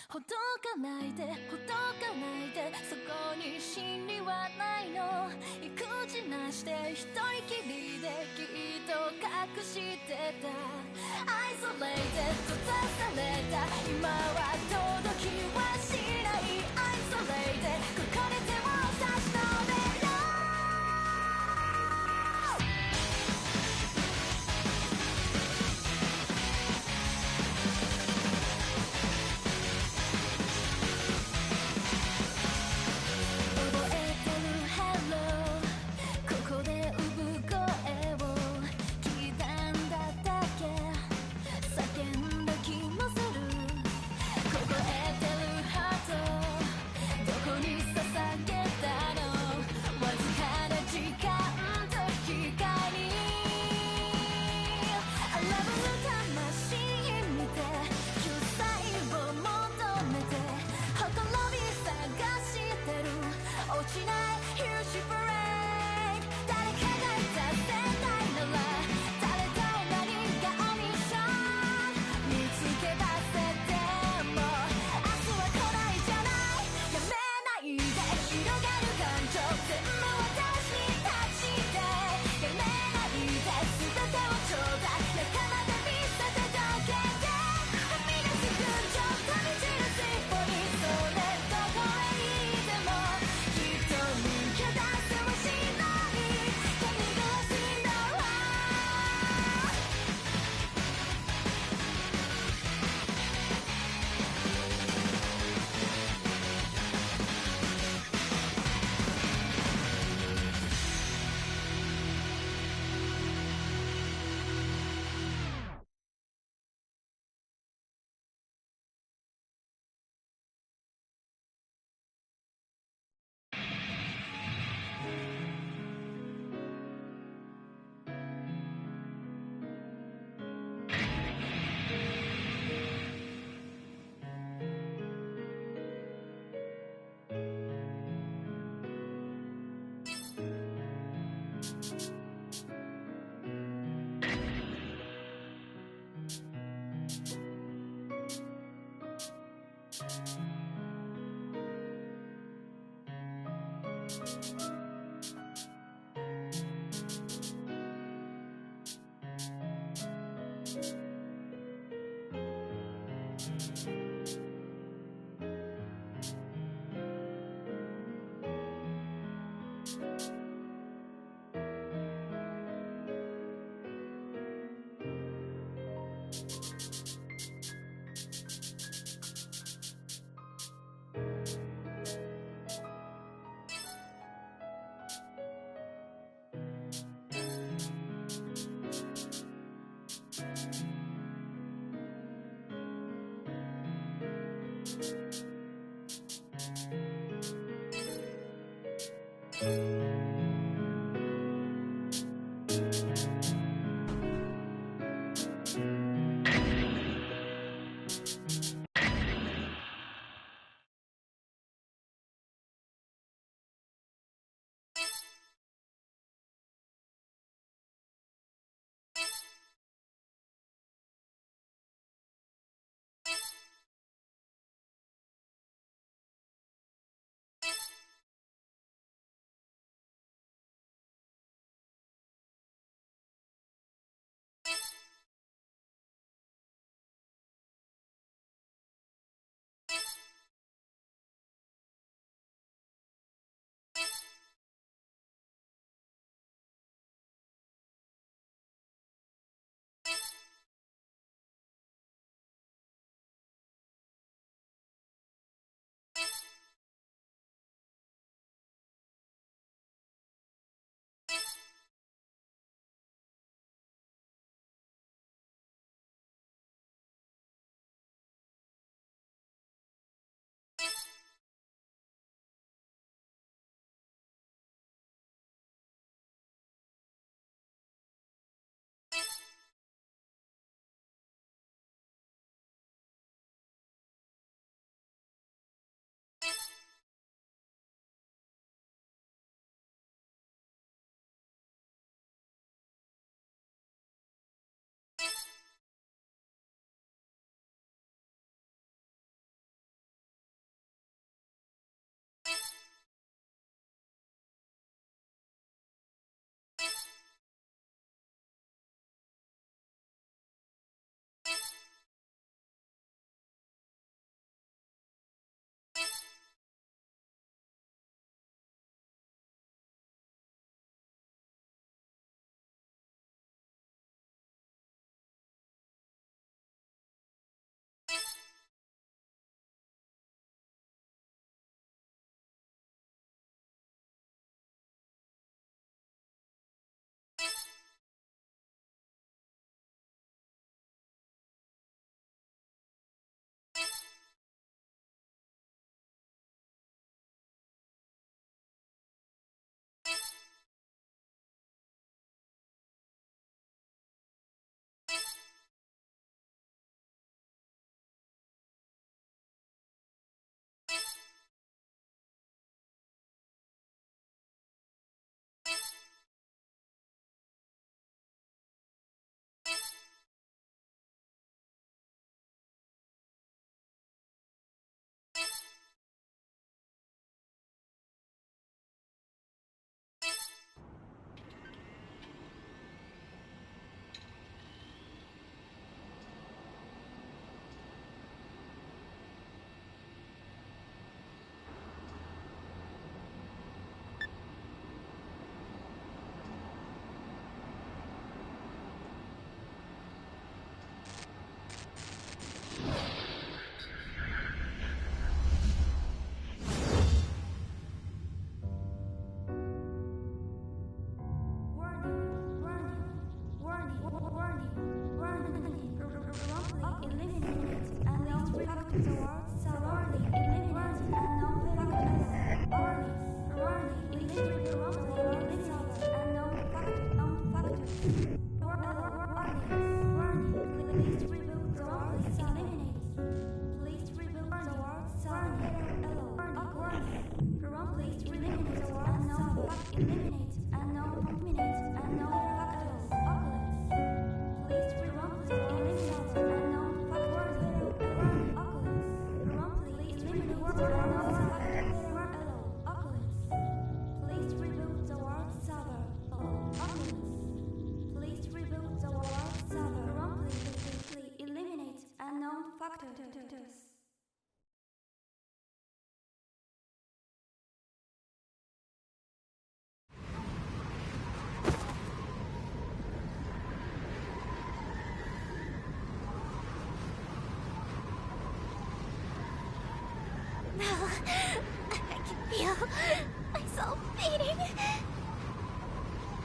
ほどかないでほどかないで、そこに真理はないの。育児なして一人きりできっと隠してた。アイソレイテッド閉ざされた今は届きはしない。アイソレイテッドここで手を差し伸べろ。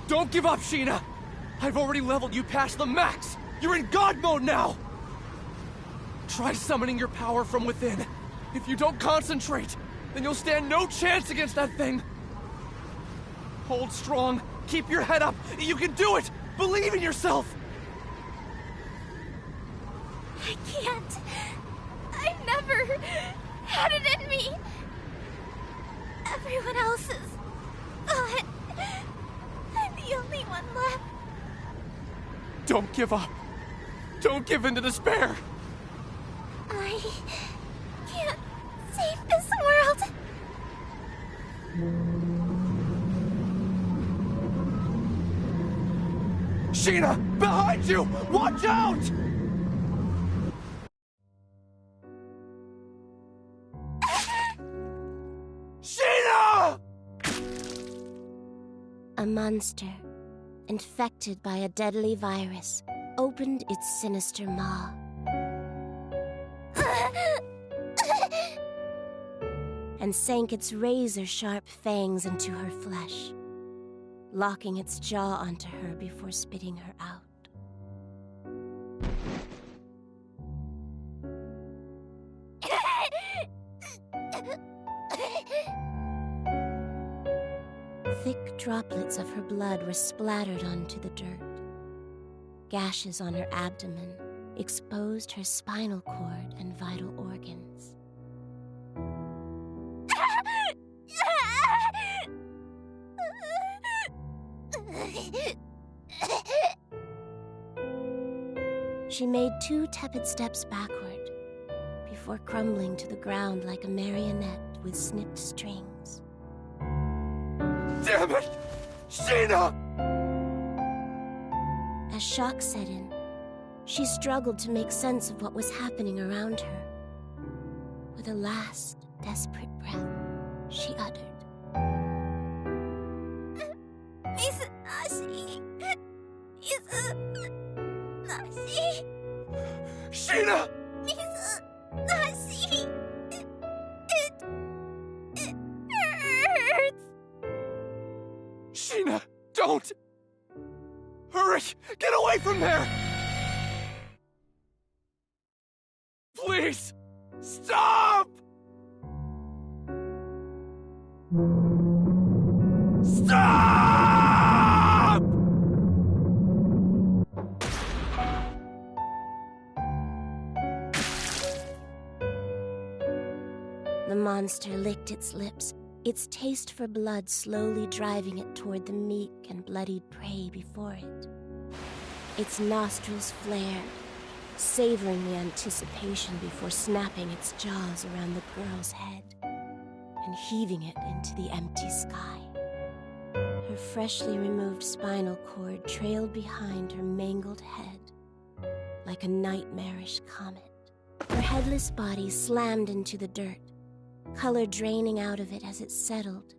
Don't give up, Shina! I've already leveled you past the max! You're in God mode now! Try summoning your power from within. If you don't concentrate, then you'll stand no chance against that thing! Hold strong, keep your head up, you can do it! Believe in yourself! I can't. I've never had it in me. Everyone else is gone. I'm the only one left. Don't give up. Don't give in to despair. I can't save this world. Shina, behind you! Watch out! Shina! A monster, infected by a deadly virus, opened its sinister maw. And sank its razor-sharp fangs into her flesh, locking its jaw onto her before spitting her out. Thick droplets of her blood were splattered onto the dirt. Gashes on her abdomen exposed her spinal cord and vital organs. She made 2 tepid steps backward before crumbling to the ground like a marionette with snipped strings. Damn it! Shina! As shock set in, she struggled to make sense of what was happening around her. With a last, desperate breath, she uttered, Shina! It hurts. Shina, don't! Hurry! Get away from there! Please! Stop! Stop! The monster licked its lips, its taste for blood slowly driving it toward the meek and bloodied prey before it. Its nostrils flared, savoring the anticipation before snapping its jaws around the girl's head and heaving it into the empty sky. Her freshly removed spinal cord trailed behind her mangled head like a nightmarish comet. Her headless body slammed into the dirt, color draining out of it as it settled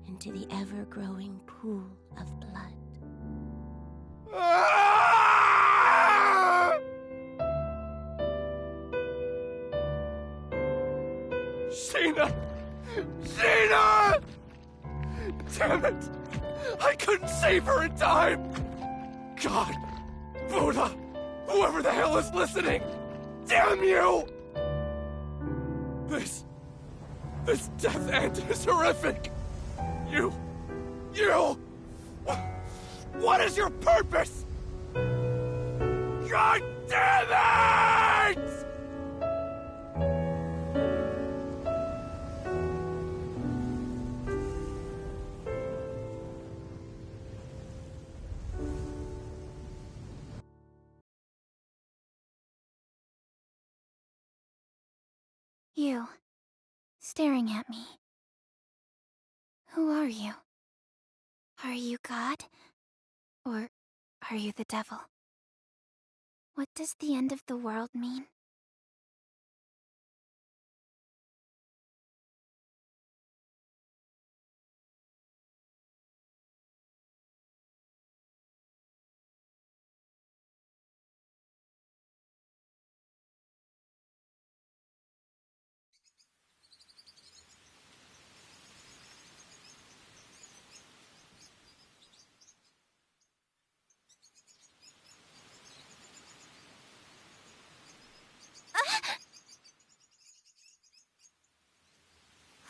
into the ever-growing pool of blood. Shina! Shina! Damn it! I couldn't save her in time! God, Buddha, whoever the hell is listening, Damn you! This death end is horrific! You... What is your purpose? God damn it! You, staring at me. Who are you? Are you God? Or are you the devil? What does the end of the world mean?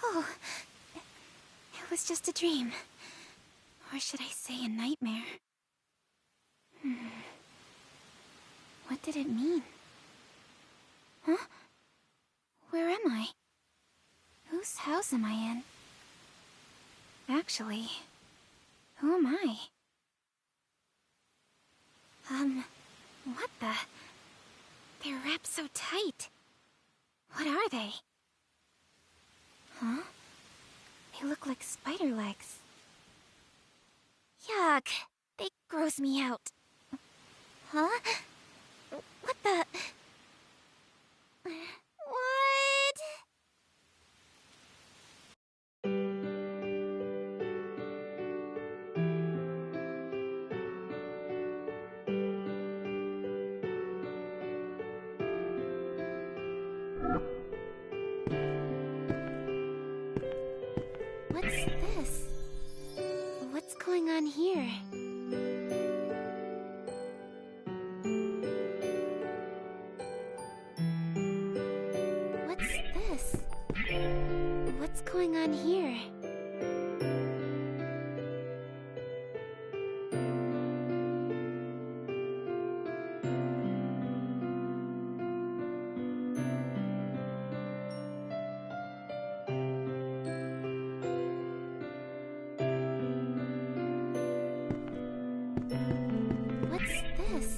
Oh, it was just a dream. Or should I say a nightmare? What did it mean? Huh? Where am I? Whose house am I in? Actually, who am I? What the? They're wrapped so tight. What are they? Huh? They look like spider legs. Yuck! They gross me out. Huh? What the? What? What's this? What's going on here? What's this? What's going on here? What's this?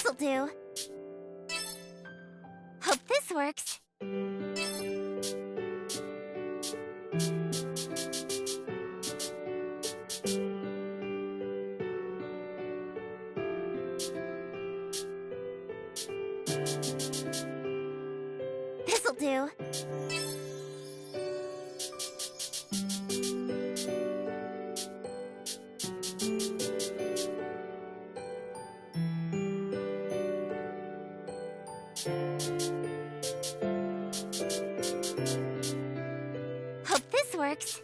This'll do. Hope this works. This'll do. Hope this works.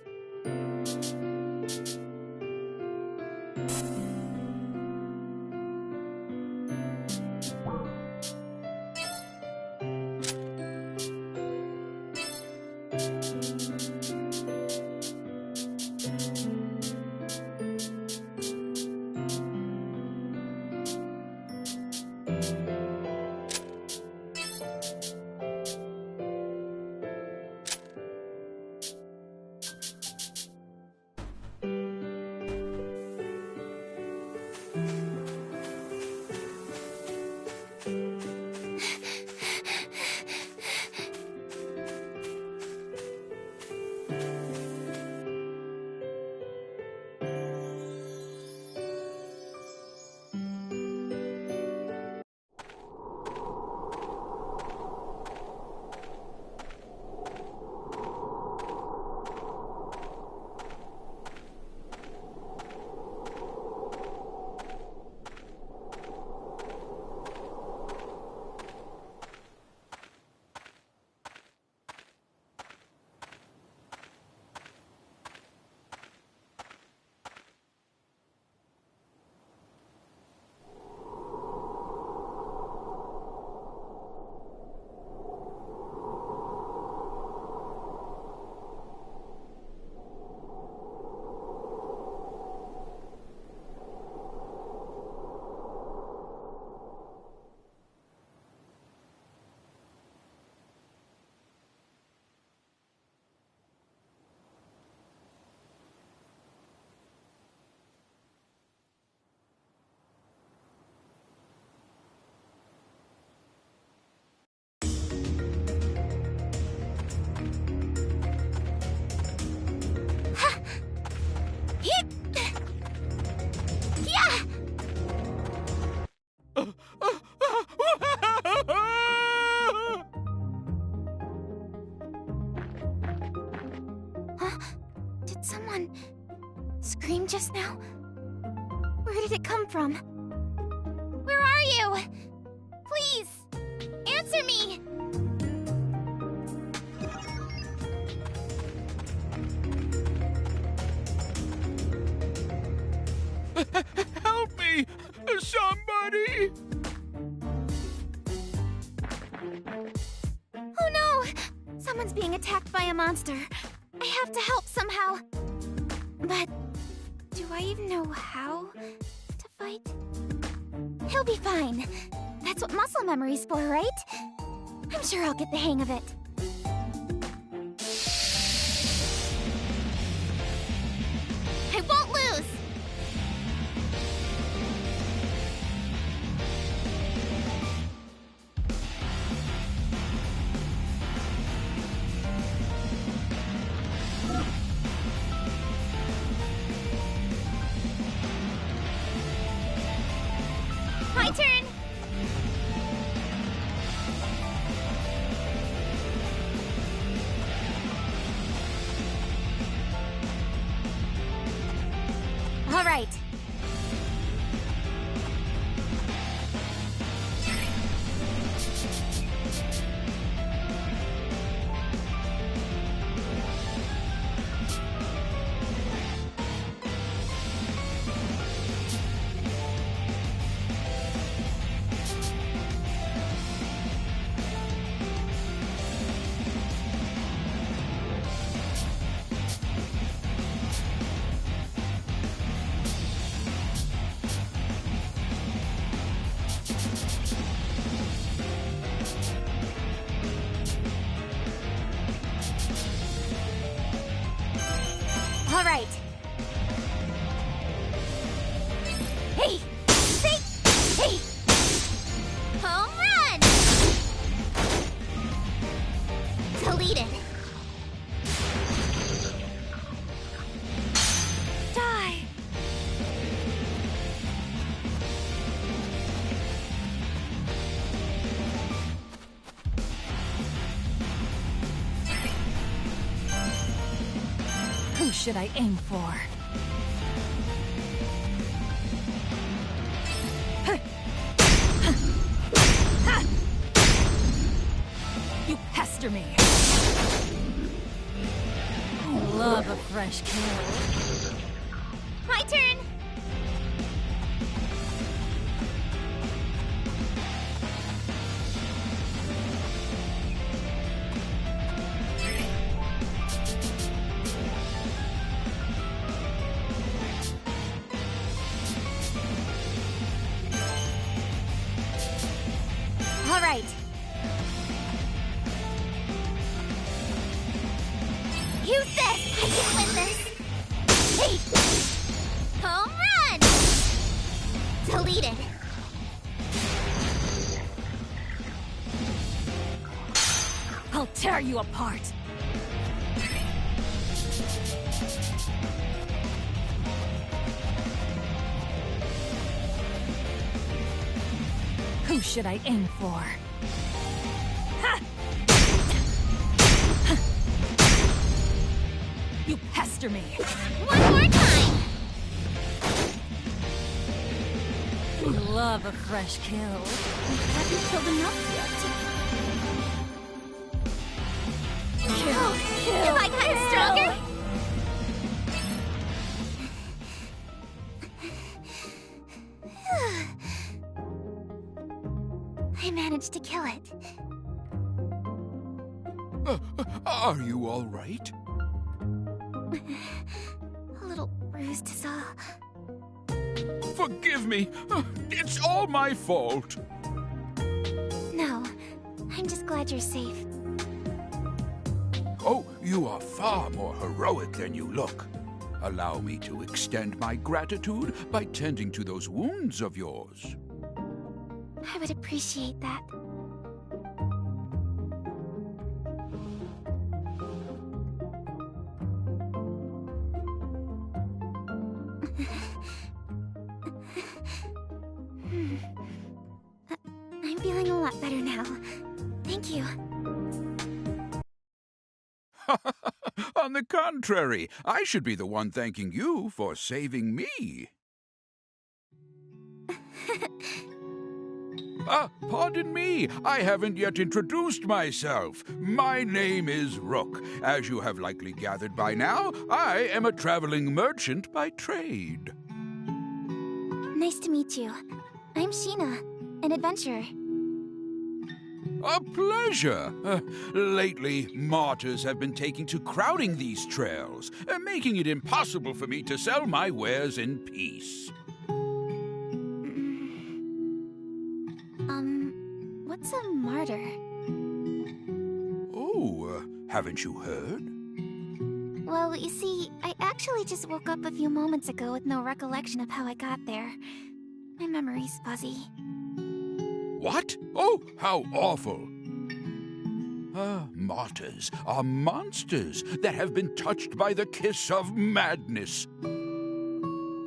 Did someone scream just now? Where did it come from? Where are you? Please, answer me! Help me! Somebody! Oh no! Someone's being attacked by a monster. I have to help somehow. But do I even know how to fight? He'll be fine. That's what muscle memory's for, right? I'm sure I'll get the hang of it. I won't lose! My turn! All right. All right. Hey! Say! Hey! should I aim for? You pester me. Love a fresh kill. My turn! All right. Use this! I can win this! Hey! Home run! Deleted. I'll tear you apart. Who should I aim for? Ha! You pester me. One more time! Love a fresh kill. I haven't killed enough yet. Kill. Have I gotten stronger? I managed to kill it. Are you all right? A little bruised is all. Forgive me. It's all my fault. No, I'm just glad you're safe. Oh, you are far more heroic than you look. Allow me to extend my gratitude by tending to those wounds of yours. I would appreciate that. I'm feeling a lot better now. Thank you. On the contrary, I should be the one thanking you for saving me. Pardon me, I haven't yet introduced myself. My name is Rook. As you have likely gathered by now, I am a traveling merchant by trade. Nice to meet you. I'm Shina, an adventurer. A pleasure. Lately, Martyrs have been taking to crowding these trails, making it impossible for me to sell my wares in peace. What's a martyr? Oh, haven't you heard? Well, you see, I actually just woke up a few moments ago with no recollection of how I got there. My memory's fuzzy. What? Oh, how awful! Martyrs are monsters that have been touched by the kiss of madness.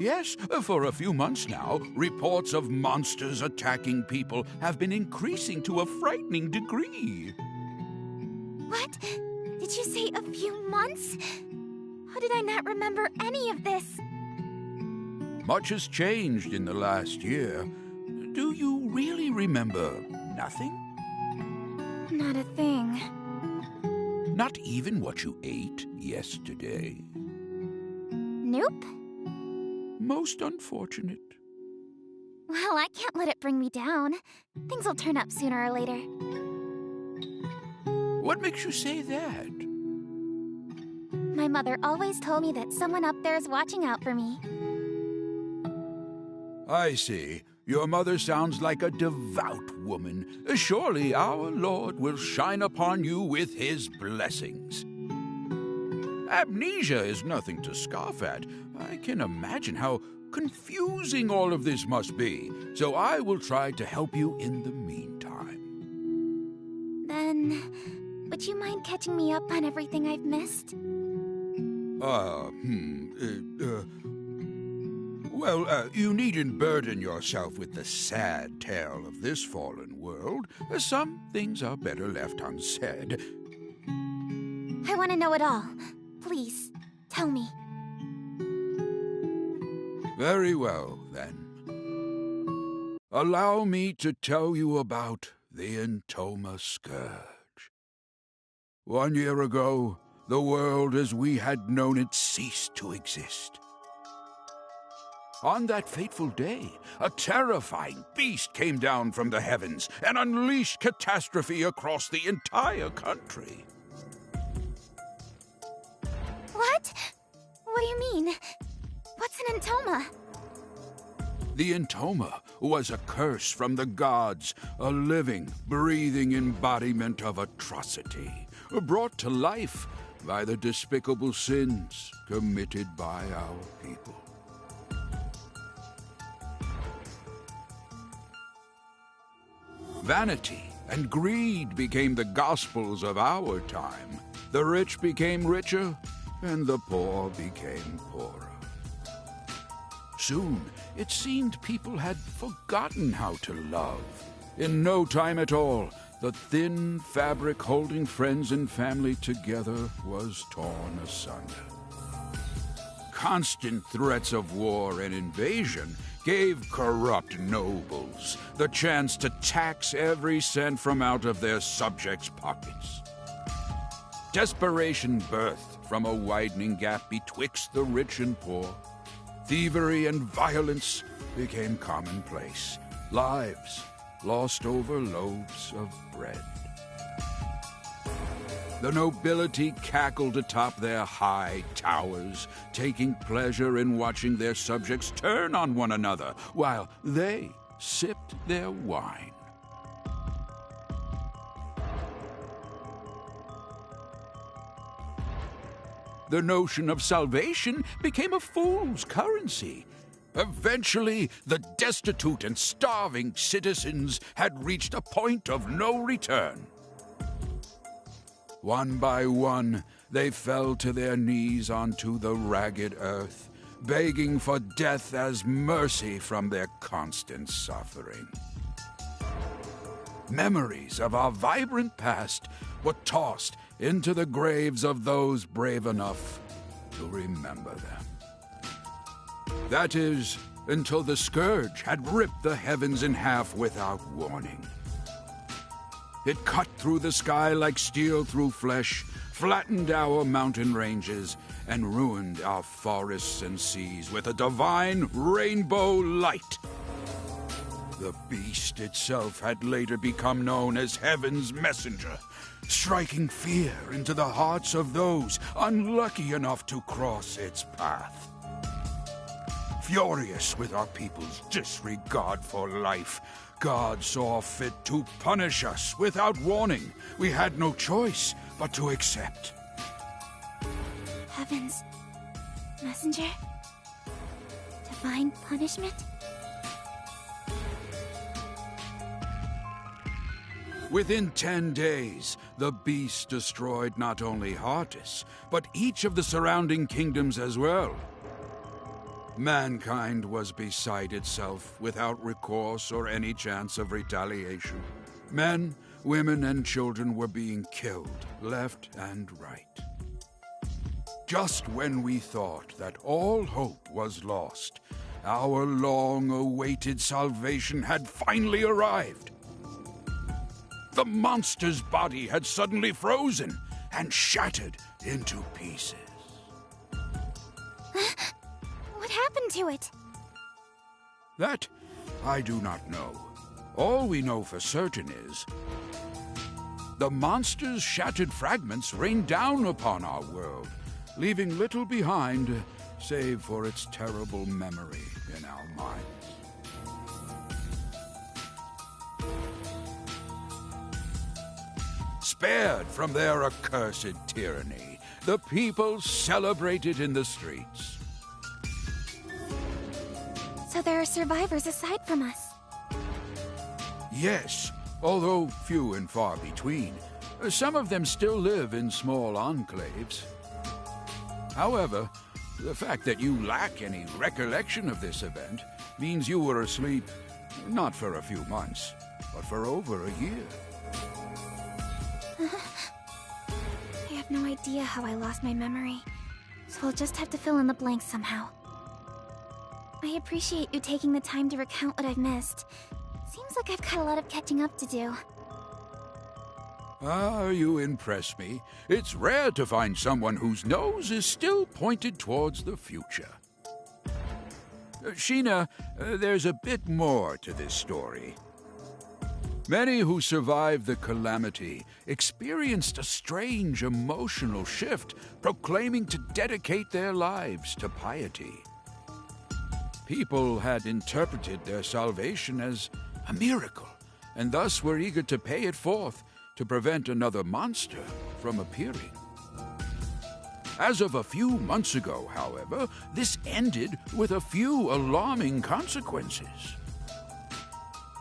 Yes, for a few months now, reports of monsters attacking people have been increasing to a frightening degree. What? Did you say a few months? How did I not remember any of this? Much has changed in the last year. Do you really remember nothing? Not a thing. Not even what you ate yesterday? Nope. Most unfortunate. Well, I can't let it bring me down. Things will turn up sooner or later. What makes you say that? My mother always told me that someone up there is watching out for me. I see. Your mother sounds like a devout woman. Surely our Lord will shine upon you with his blessings. Amnesia is nothing to scoff at. I can imagine how confusing all of this must be, so I will try to help you in the meantime. Then, would you mind catching me up on everything I've missed? Well, you needn't burden yourself with the sad tale of this fallen world. Some things are better left unsaid. I want to know it all. Please, tell me. Very well, then. Allow me to tell you about the Intoma Scourge. 1 year ago, the world as we had known it ceased to exist. On that fateful day, a terrifying beast came down from the heavens and unleashed catastrophe across the entire country. What? What do you mean? What's an Intoma? The Intoma was a curse from the gods, a living, breathing embodiment of atrocity, brought to life by the despicable sins committed by our people. Vanity and greed became the gospels of our time. The rich became richer, and the poor became poorer. Soon, it seemed people had forgotten how to love. In no time at all, the thin fabric holding friends and family together was torn asunder. Constant threats of war and invasion gave corrupt nobles the chance to tax every cent from out of their subjects' pockets. Desperation birthed from a widening gap betwixt the rich and poor. Thievery and violence became commonplace. Lives lost over loaves of bread. The nobility cackled atop their high towers, taking pleasure in watching their subjects turn on one another while they sipped their wine. The notion of salvation became a fool's currency. Eventually, the destitute and starving citizens had reached a point of no return. One by one, they fell to their knees onto the ragged earth, begging for death as mercy from their constant suffering. Memories of our vibrant past were tossed into the graves of those brave enough to remember them. That is, until the scourge had ripped the heavens in half without warning. It cut through the sky like steel through flesh, flattened our mountain ranges, and ruined our forests and seas with a divine rainbow light. The beast itself had later become known as Heaven's Messenger, striking fear into the hearts of those unlucky enough to cross its path. Furious with our people's disregard for life, God saw fit to punish us without warning. We had no choice but to accept. Heaven's messenger? Divine punishment? Within 10 days, the beast destroyed not only Martyrs, but each of the surrounding kingdoms as well. Mankind was beside itself, without recourse or any chance of retaliation. Men, women, and children were being killed, left and right. Just when we thought that all hope was lost, our long-awaited salvation had finally arrived. The monster's body had suddenly frozen and shattered into pieces. What happened to it? That I do not know. All we know for certain is the monster's shattered fragments rained down upon our world, leaving little behind save for its terrible memory in our minds. Spared from their accursed tyranny, the people celebrated in the streets. So there are survivors aside from us. Yes, although few and far between. Some of them still live in small enclaves. However, the fact that you lack any recollection of this event means you were asleep, not for a few months, but for over a year. I have no idea how I lost my memory, so I'll just have to fill in the blanks somehow. I appreciate you taking the time to recount what I've missed. Seems like I've got a lot of catching up to do. Ah, you impress me. It's rare to find someone whose nose is still pointed towards the future. Shina, there's a bit more to this story. Many who survived the calamity experienced a strange emotional shift, proclaiming to dedicate their lives to piety. People had interpreted their salvation as a miracle, and thus were eager to pay it forth to prevent another monster from appearing. As of a few months ago, however, this ended with a few alarming consequences.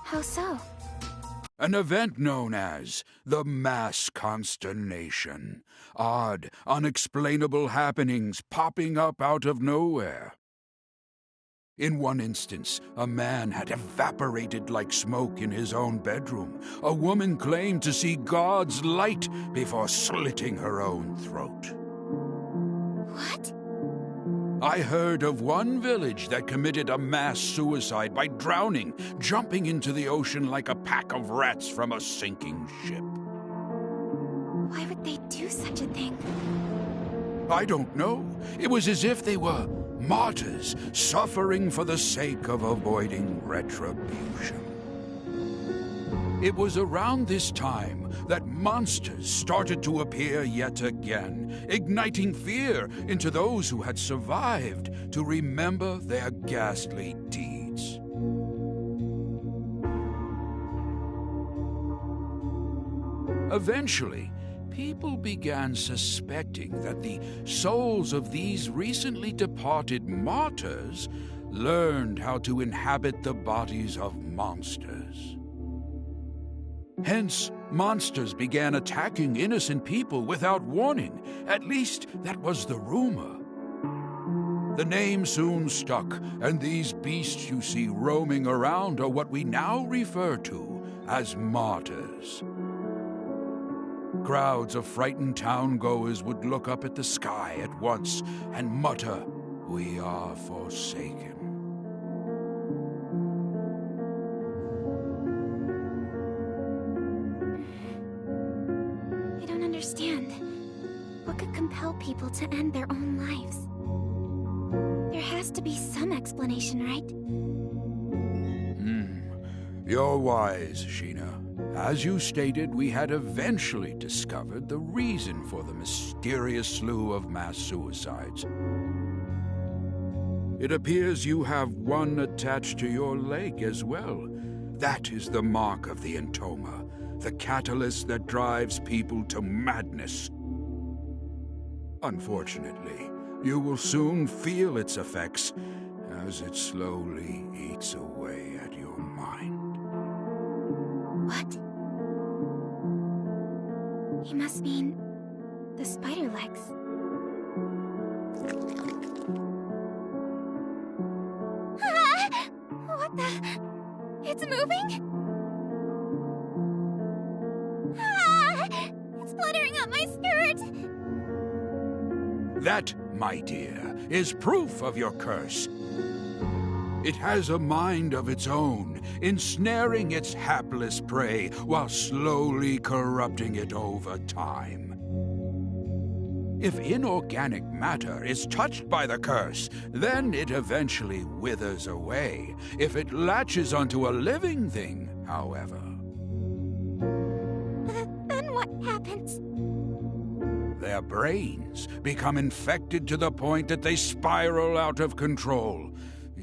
How so? An event known as the Mass Consternation. Odd, unexplainable happenings popping up out of nowhere. In one instance, a man had evaporated like smoke in his own bedroom. A woman claimed to see God's light before slitting her own throat. What? I heard of one village that committed a mass suicide by drowning, jumping into the ocean like a pack of rats from a sinking ship. Why would they do such a thing? I don't know. It was as if they were martyrs suffering for the sake of avoiding retribution. It was around this time that monsters started to appear yet again, igniting fear into those who had survived to remember their ghastly deeds. Eventually, people began suspecting that the souls of these recently departed martyrs learned how to inhabit the bodies of monsters. Hence, monsters began attacking innocent people without warning. At least, that was the rumor. The name soon stuck, and these beasts you see roaming around are what we now refer to as martyrs. Crowds of frightened town-goers would look up at the sky at once and mutter, "We are forsaken." I don't understand. What could compel people to end their own lives? There has to be some explanation, right? You're wise, Shina. As you stated, we had eventually discovered the reason for the mysterious slew of mass suicides. It appears you have one attached to your leg as well. That is the mark of the entoma, the catalyst that drives people to madness. Unfortunately, you will soon feel its effects as it slowly eats away at your mind. What? He must mean the spider legs. Ah! What the? It's moving? Ah! It's fluttering up my skirt! That, my dear, is proof of your curse. It has a mind of its own, ensnaring its hapless prey while slowly corrupting it over time. If inorganic matter is touched by the curse, then it eventually withers away. If it latches onto a living thing, however. Then what happens? Their brains become infected to the point that they spiral out of control.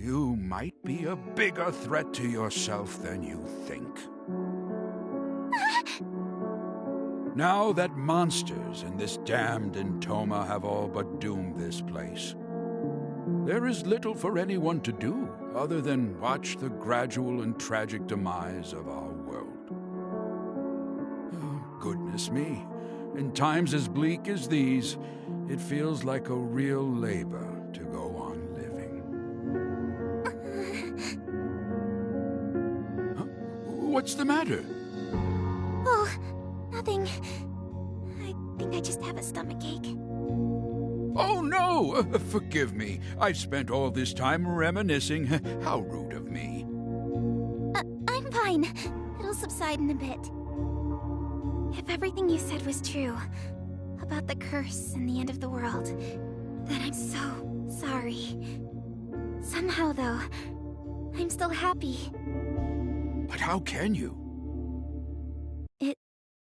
You might be a bigger threat to yourself than you think. Now that monsters in this damned entoma have all but doomed this place, there is little for anyone to do other than watch the gradual and tragic demise of our world. Oh, goodness me. In times as bleak as these, it feels like a real labor to go on living. Huh? What's the matter? Oh, nothing. I think I just have a stomachache. Oh, no! Forgive me. I've spent all this time reminiscing. How rude of me. I'm fine. It'll subside in a bit. If everything you said was true, about the curse and the end of the world, then I'm so sorry. Somehow, though, I'm still happy. But how can you? It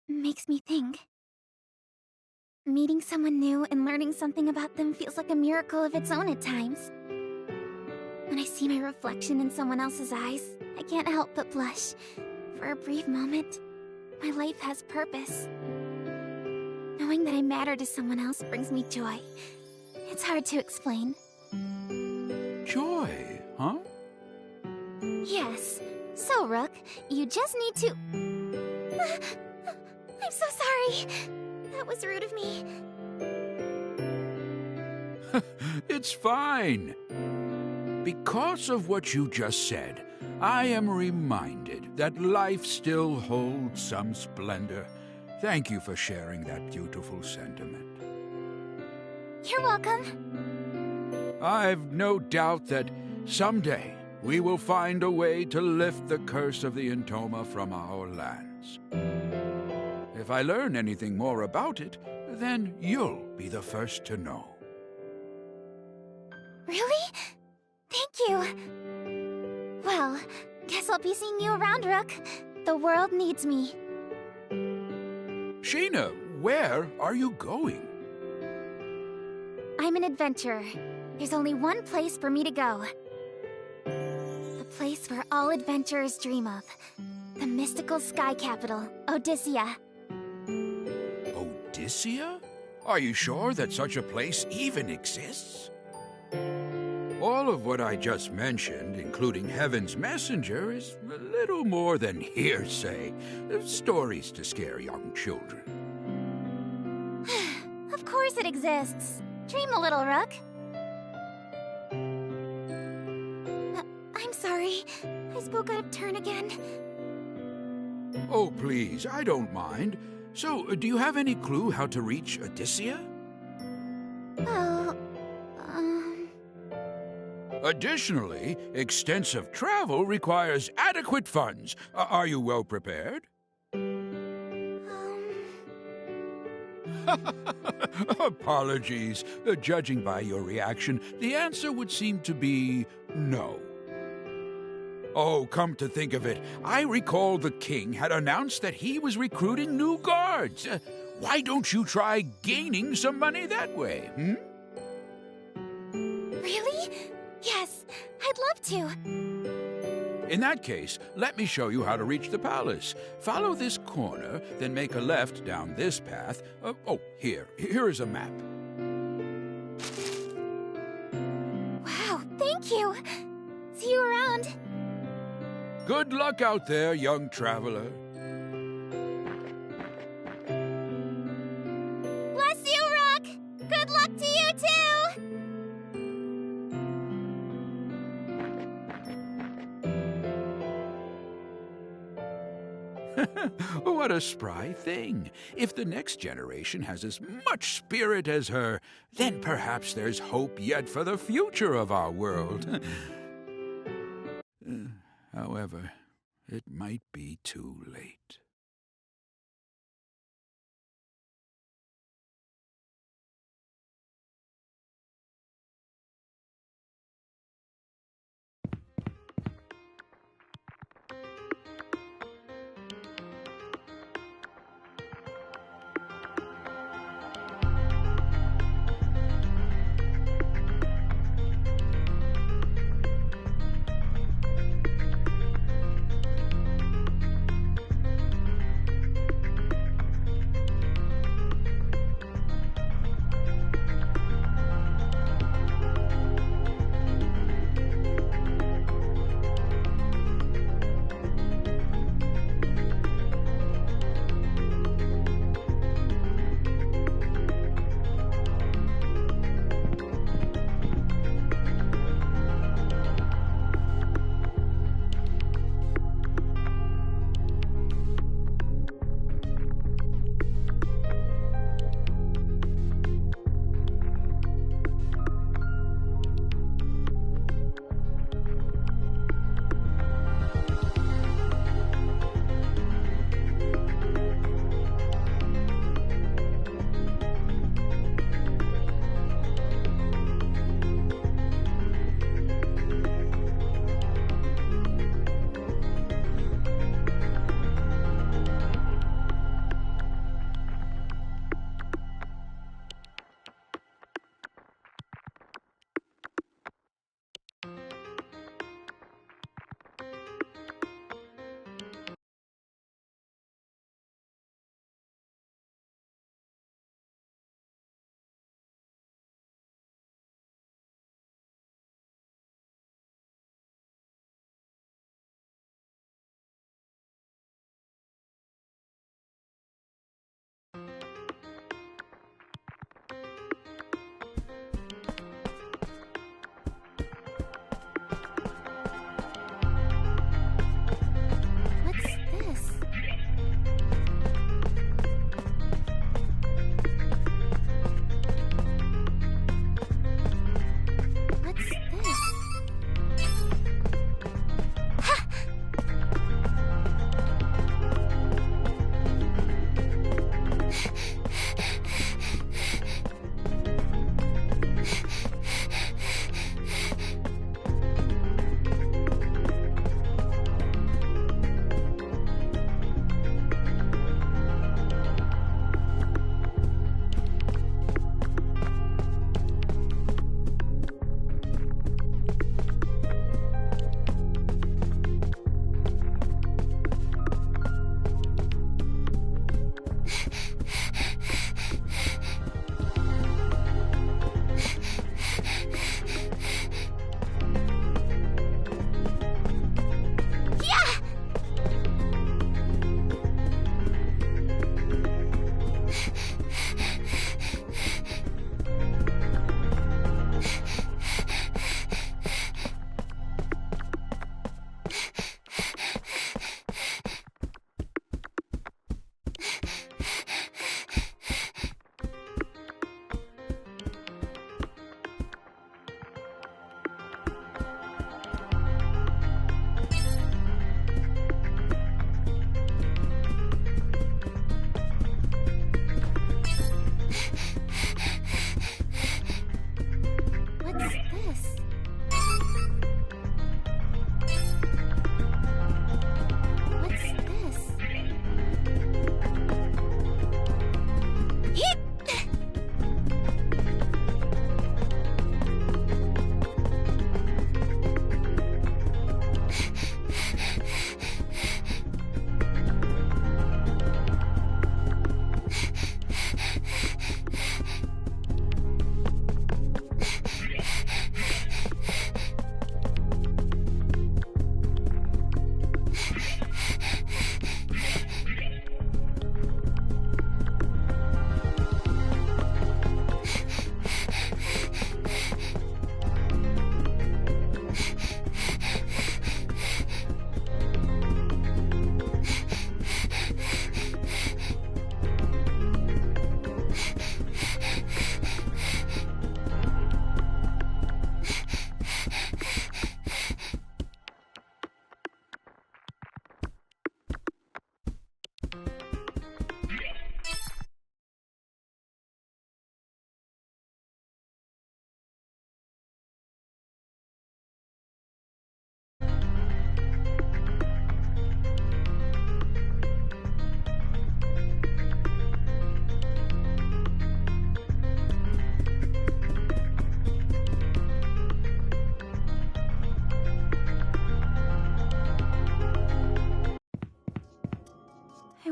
makes me think. Meeting someone new and learning something about them feels like a miracle of its own at times. When I see my reflection in someone else's eyes, I can't help but blush. For a brief moment, my life has purpose. Knowing that I matter to someone else brings me joy. It's hard to explain. Joy, huh? Yes. So, Rook, you just need to... I'm so sorry. That was rude of me. It's fine. Because of what you just said, I am reminded that life still holds some splendor. Thank you for sharing that beautiful sentiment. You're welcome. I've no doubt that someday we will find a way to lift the curse of the Intoma from our lands. If I learn anything more about it, then you'll be the first to know. Really? Thank you. Well, guess I'll be seeing you around, Rook. The world needs me. Shina, where are you going? I'm an adventurer. There's only one place for me to go. The place where all adventurers dream of. The mystical sky capital, Odyssey. Odyssey? Are you sure that such a place even exists? All of what I just mentioned, including Heaven's Messenger, is a little more than hearsay. Stories to scare young children. Of course it exists. Dream a little, Rook. I'm sorry. I spoke out of turn again. Oh, please, I don't mind. So, do you have any clue how to reach Odyssey? Well, Additionally, extensive travel requires adequate funds. Are you well prepared? Apologies. Judging by your reaction, the answer would seem to be no. Oh, come to think of it, I recall the king had announced that he was recruiting new guards. Why don't you try gaining some money that way, Really? Yes, I'd love to. In that case, let me show you how to reach the palace. Follow this corner, then make a left down this path. Here is a map. Wow, thank you. See you around. Good luck out there, young traveler. Bless you, Rook. Good luck to you, too. What a spry thing. If the next generation has as much spirit as her, then perhaps there's hope yet for the future of our world. However, it might be too late.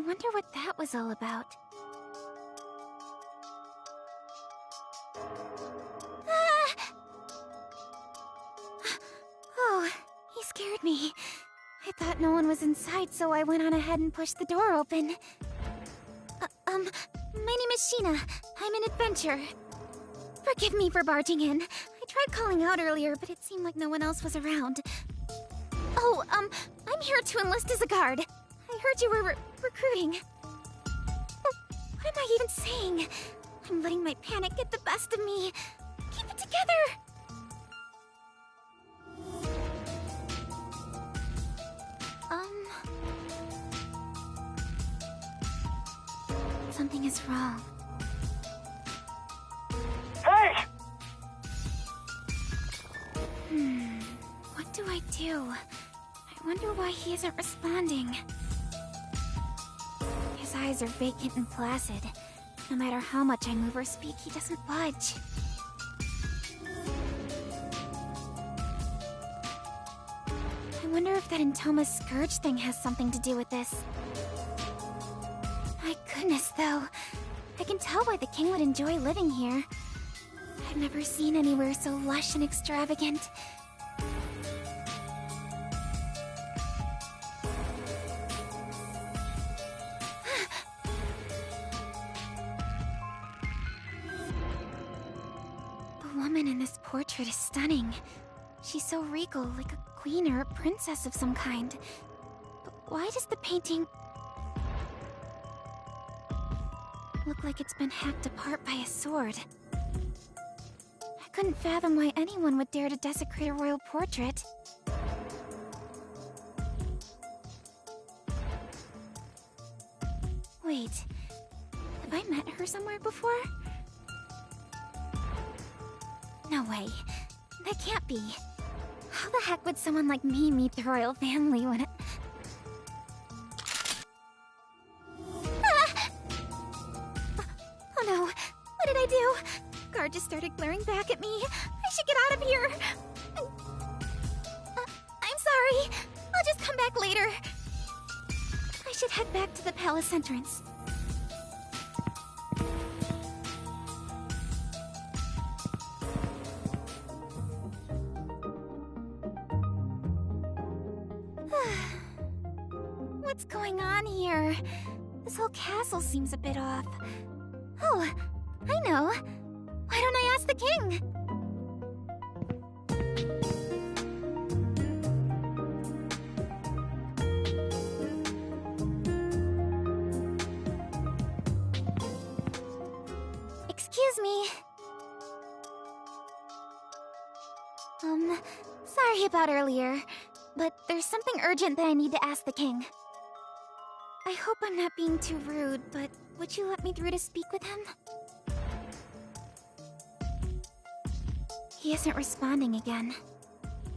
wonder what that was all about. Ah! Oh, he scared me. I thought no one was inside, so I went on ahead and pushed the door open. My name is Shina. I'm an adventurer. Forgive me for barging in. I tried calling out earlier, but it seemed like no one else was around. Oh, I'm here to enlist as a guard. I heard you were recruiting. What am I even saying? I'm letting my panic get the best of me. Keep it together! Something is wrong. Hey! What do I do? I wonder why he isn't responding. His eyes are vacant and placid. No matter how much I move or speak, he doesn't budge. I wonder if that Entoma's scourge thing has something to do with this. My goodness, though. I can tell why the king would enjoy living here. I've never seen anywhere so lush and extravagant. The woman in this portrait is stunning. She's so regal, like a queen or a princess of some kind. But why does the painting look like it's been hacked apart by a sword? I couldn't fathom why anyone would dare to desecrate a royal portrait. Wait, have I met her somewhere before? No way. That can't be. How the heck would someone like me meet the royal family when it... Oh no, what did I do? Guard just started glaring back at me. I should get out of here. I'm sorry. I'll just come back later. I should head back to the palace entrance. What's going on here? This whole castle seems a bit off. Oh, I know. Why don't I ask the king? Excuse me. Sorry about earlier, but there's something urgent that I need to ask the king. I hope I'm not being too rude, but would you let me through to speak with him? He isn't responding again.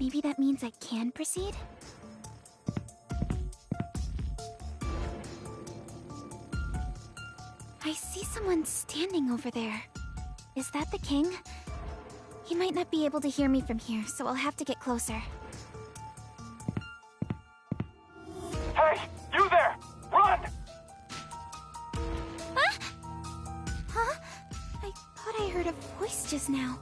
Maybe that means I can proceed? I see someone standing over there. Is that the king? He might not be able to hear me from here, so I'll have to get closer. Hey! You there! Run! Huh? I thought I heard a voice just now.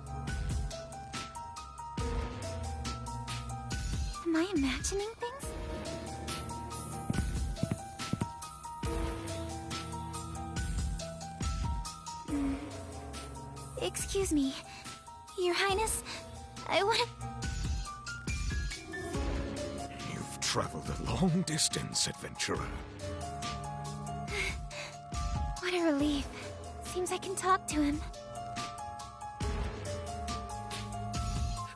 Am I imagining things? Excuse me, Your Highness. I want to... You've traveled a long distance, adventurer. What a relief. Seems I can talk to him.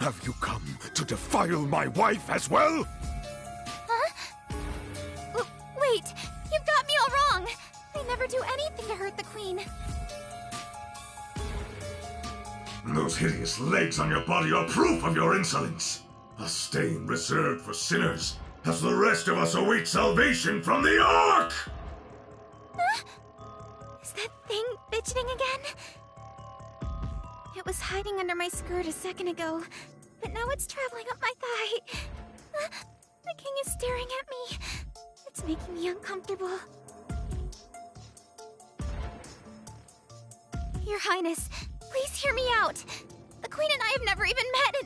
Have you come to defile my wife as well? Huh? Wait! You've got me all wrong! I never do anything to hurt the queen. Those hideous legs on your body are proof of your insolence. A stain reserved for sinners, as the rest of us await salvation from the Ark! Is that thing fidgeting again? It was hiding under my skirt a second ago, but now it's traveling up my thigh. The king is staring at me. It's making me uncomfortable. Your Highness, please hear me out. The Queen and I have never even met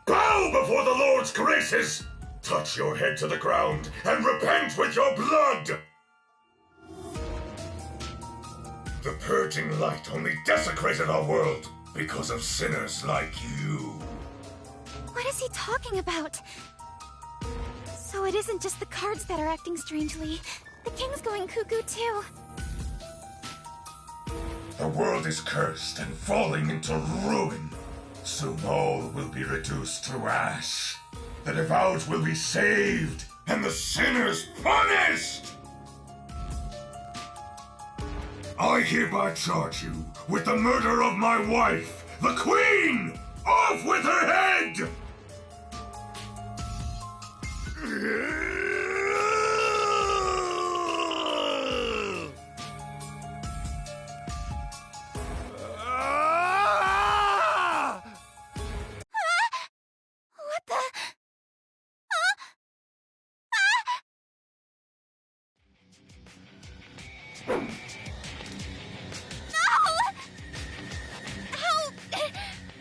Bow before the Lord's graces! Touch your head to the ground and repent with your blood! The purging light only desecrated our world because of sinners like you. What is he talking about? So it isn't just the cards that are acting strangely. The king's going cuckoo too. The world is cursed and falling into ruin. Soon all will be reduced to ash. The devout will be saved, and the sinners punished! I hereby charge you with the murder of my wife, the Queen! Off with her head! What the? Ow!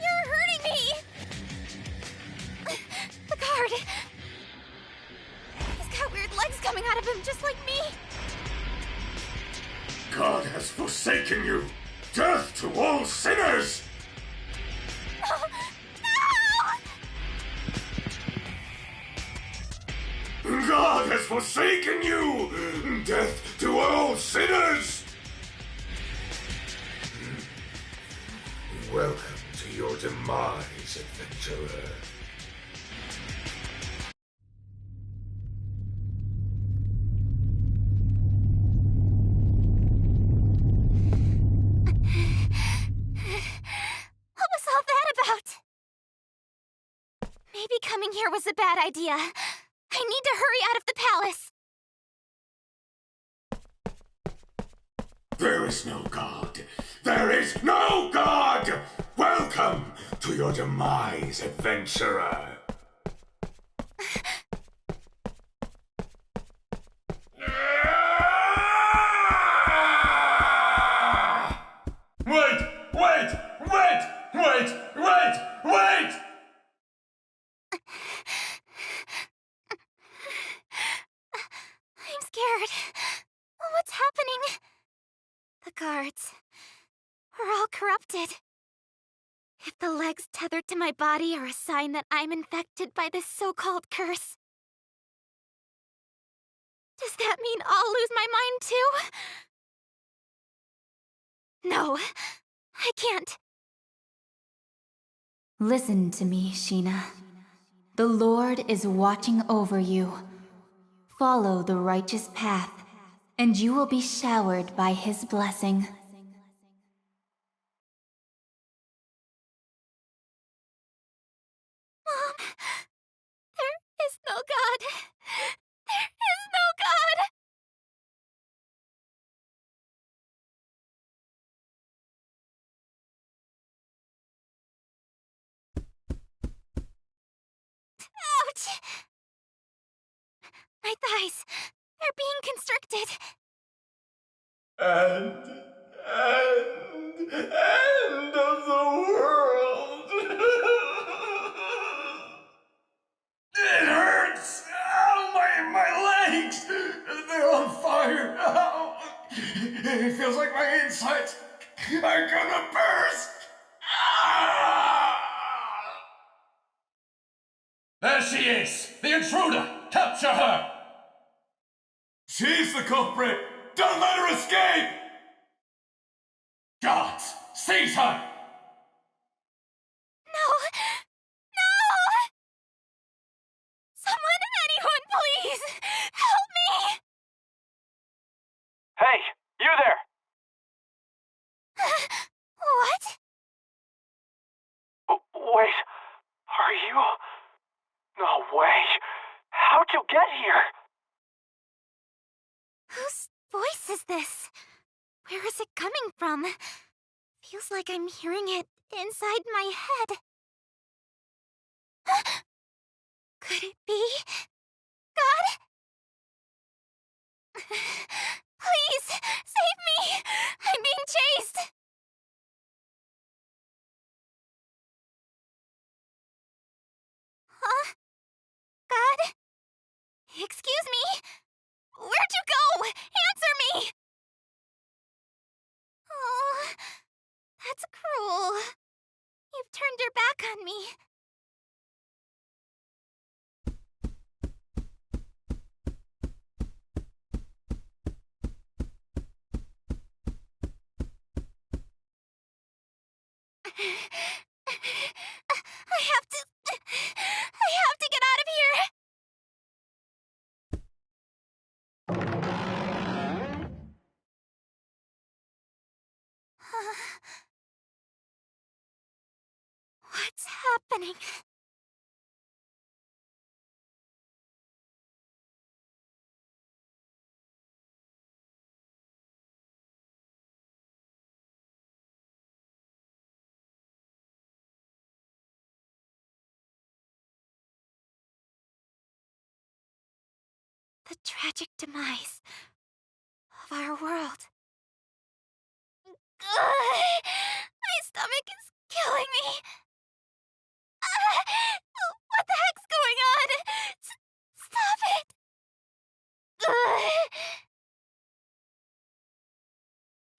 You're hurting me! The guard! He's got weird legs coming out of him, just like me! God has forsaken you! Death to all sinners! God has forsaken you! Death to all sinners! Welcome to your demise, adventurer. What was all that about? Maybe coming here was a bad idea. I need to hurry out of the palace. There is no God. There is no God! Welcome to your demise, adventurer. Wait! I'm scared. What's happening? The guards are all corrupted. If the legs tethered to my body are a sign that I'm infected by this so-called curse, does that mean I'll lose my mind too? No, I can't. Listen to me, Shina. The Lord is watching over you. Follow the righteous path, and you will be showered by his blessing. Mom, there is no God. There is no God. Ouch! My thighs, they're being constricted. End of the world. It hurts. Ow, my legs. They're on fire. Ow. It feels like my insides are gonna burst. Ah! There she is! The intruder! Capture her! She's the culprit. Don't let her escape. Guards! Seize her! No! No! Someone, anyone, please! Help me! Hey! You there! What? Wait. Are you? No way. How'd you get here? Whose voice is this? Where is it coming from? Feels like I'm hearing it inside my head. Could it be God? Please, save me! I'm being chased! Huh? God? Excuse me? Where'd you go? Answer me! Oh, that's cruel. You've turned your back on me. I have to get out of here! What's happening? The tragic demise of our world. My stomach is killing me. What the heck's going on? Stop it!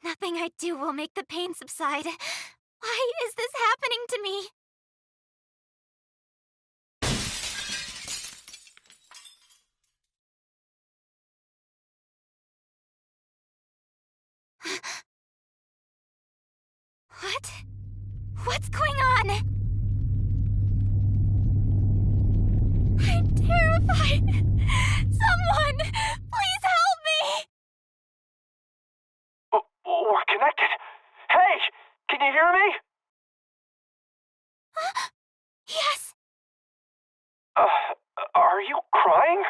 Nothing I do will make the pain subside. Why is this happening to me? What? What's going on? I'm terrified. Someone, please help me. We're connected. Hey, can you hear me? Yes. Are you crying?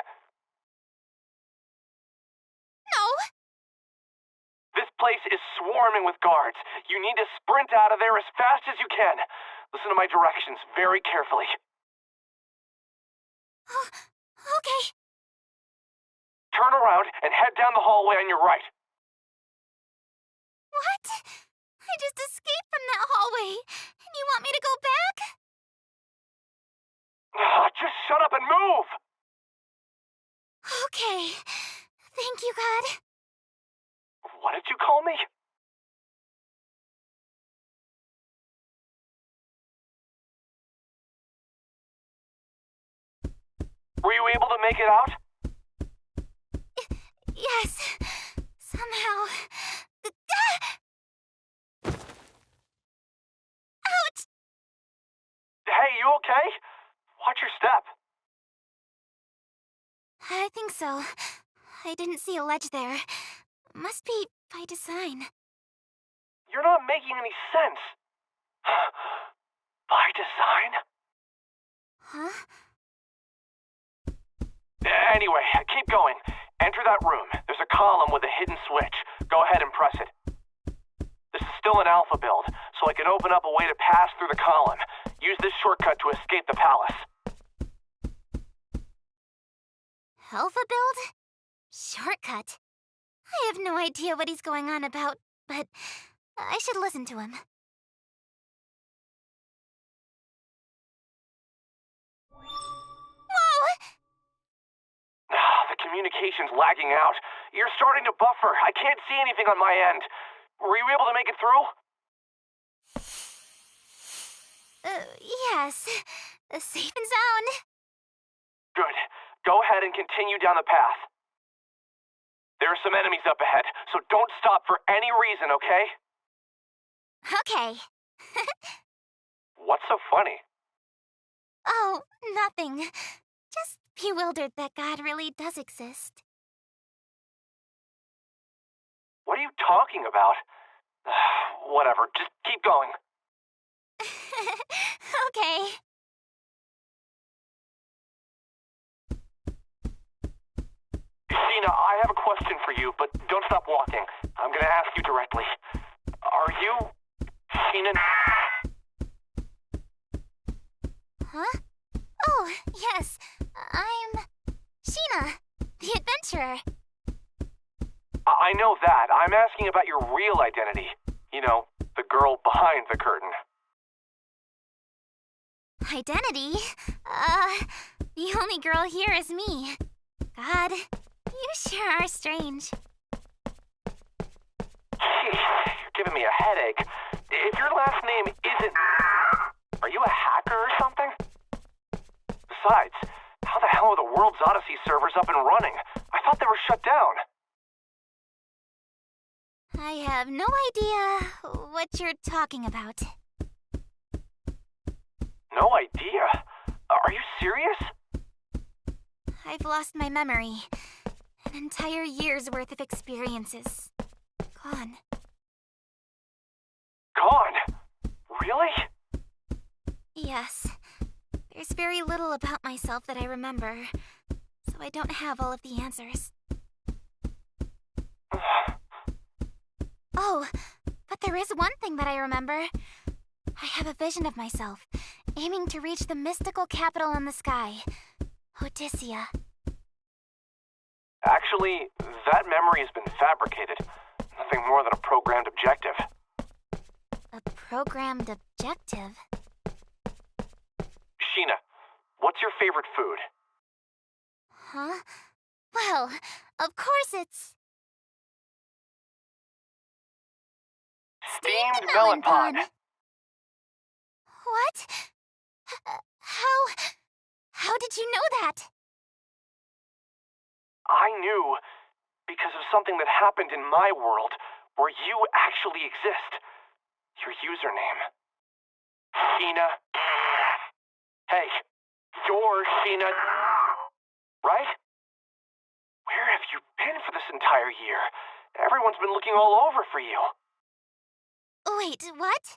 No. This place is swarming with guards. You need to sprint out of there as fast as you can. Listen to my directions very carefully. Oh, okay. Turn around and head down the hallway on your right. What? I just escaped from that hallway, and you want me to go back? Just shut up and move! Okay. Thank you, God. What did you call me? Were you able to make it out? Yes. Somehow. Ouch! Hey, you okay? Watch your step. I think so. I didn't see a ledge there. Must be by design. You're not making any sense. By design? Huh? Anyway, keep going. Enter that room. There's a column with a hidden switch. Go ahead and press it. This is still an alpha build, so I can open up a way to pass through the column. Use this shortcut to escape the palace. Alpha build? Shortcut. I have no idea what he's going on about, but I should listen to him. Whoa! The communication's lagging out. You're starting to buffer. I can't see anything on my end. Were you able to make it through? Yes. Safe and sound. Good. Go ahead and continue down the path. There are some enemies up ahead, so don't stop for any reason, okay? Okay. What's so funny? Oh, nothing. Just bewildered that God really does exist. What are you talking about? Whatever, just keep going. Okay. Shina, I have a question for you, but don't stop walking. I'm gonna ask you directly. Are you... Shina? Huh? Oh, yes. I'm... Shina, the adventurer. I know that. I'm asking about your real identity. You know, the girl behind the curtain. Identity? The only girl here is me. God, you sure are strange. Jeez, you're giving me a headache. If your last name isn't... Are you a hacker or something? Besides, how the hell are the world's Odyssey servers up and running? I thought they were shut down. I have no idea what you're talking about. No idea? Are you serious? I've lost my memory. An entire year's worth of experiences. Gone. Gone? Really? Yes. There's very little about myself that I remember, so I don't have all of the answers. Oh, but there is one thing that I remember. I have a vision of myself, aiming to reach the mystical capital in the sky, Odyssey. Actually, that memory has been fabricated. Nothing more than a programmed objective. A programmed objective? Shina, what's your favorite food? Huh? Well, of course it's... Steamed melon pod. What? How did you know that? I knew because of something that happened in my world where you actually exist. Your username. Shina. Hey, you're Shina, right? Where have you been for this entire year? Everyone's been looking all over for you. Wait, what?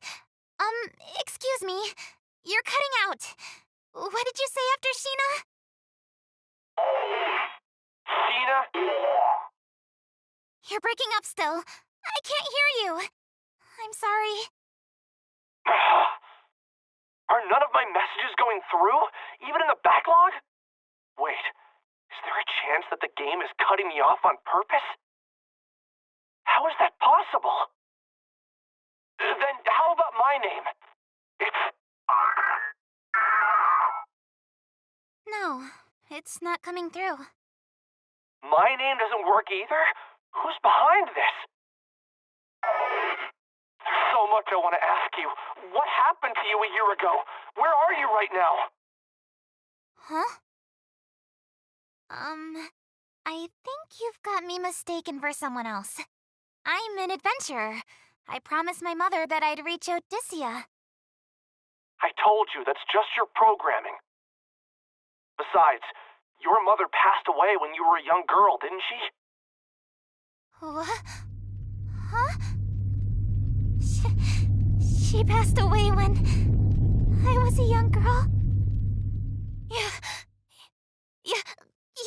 Excuse me. You're cutting out. What did you say after Shina? Shina? You're breaking up still. I can't hear you. I'm sorry. Are none of my messages going through? Even in the backlog? Wait, is there a chance that the game is cutting me off on purpose? How is that possible? Then how about my name? It's... No, it's not coming through. My name doesn't work either? Who's behind this? There's so much I want to ask you. What happened to you a year ago? Where are you right now? Huh? I think you've got me mistaken for someone else. I'm an adventurer. I promised my mother that I'd reach Odyssey. I told you, that's just your programming. Besides, your mother passed away when you were a young girl, didn't she? What? Huh? She passed away when I was a young girl?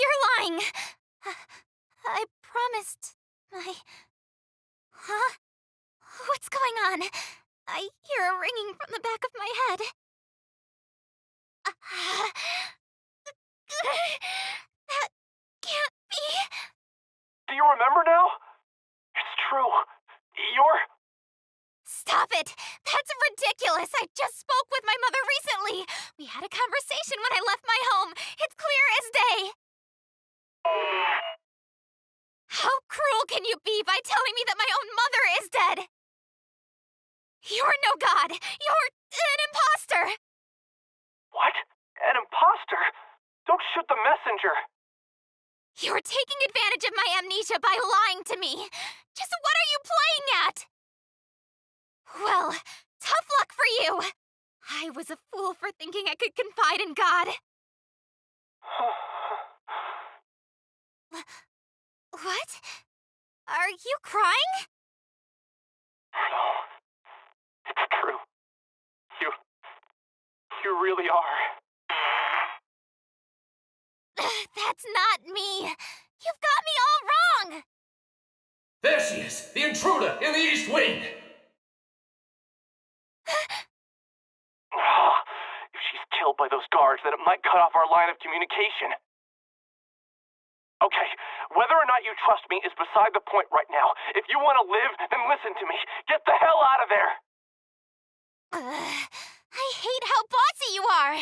You're lying! I promised my... Huh? What's going on? I hear a ringing from the back of my head. That can't be... Do you remember now? It's true. You're... Stop it! That's ridiculous! I just spoke with my mother recently! We had a conversation when I left my home! It's clear as day! How cruel can you be by telling me that my own mother is dead? You're no god! You're an imposter! What? An imposter? Don't shoot the messenger! You're taking advantage of my amnesia by lying to me! Just what are you playing at? Well, tough luck for you! I was a fool for thinking I could confide in God. What? Are you crying? No. It's true. You really are. That's not me! You've got me all wrong! There she is! The intruder in the East Wing! If she's killed by those guards, then it might cut off our line of communication. Okay, Whether or not you trust me is beside the point right now. If you want to live, then listen to me. Get the hell out of there! I hate how bossy you are!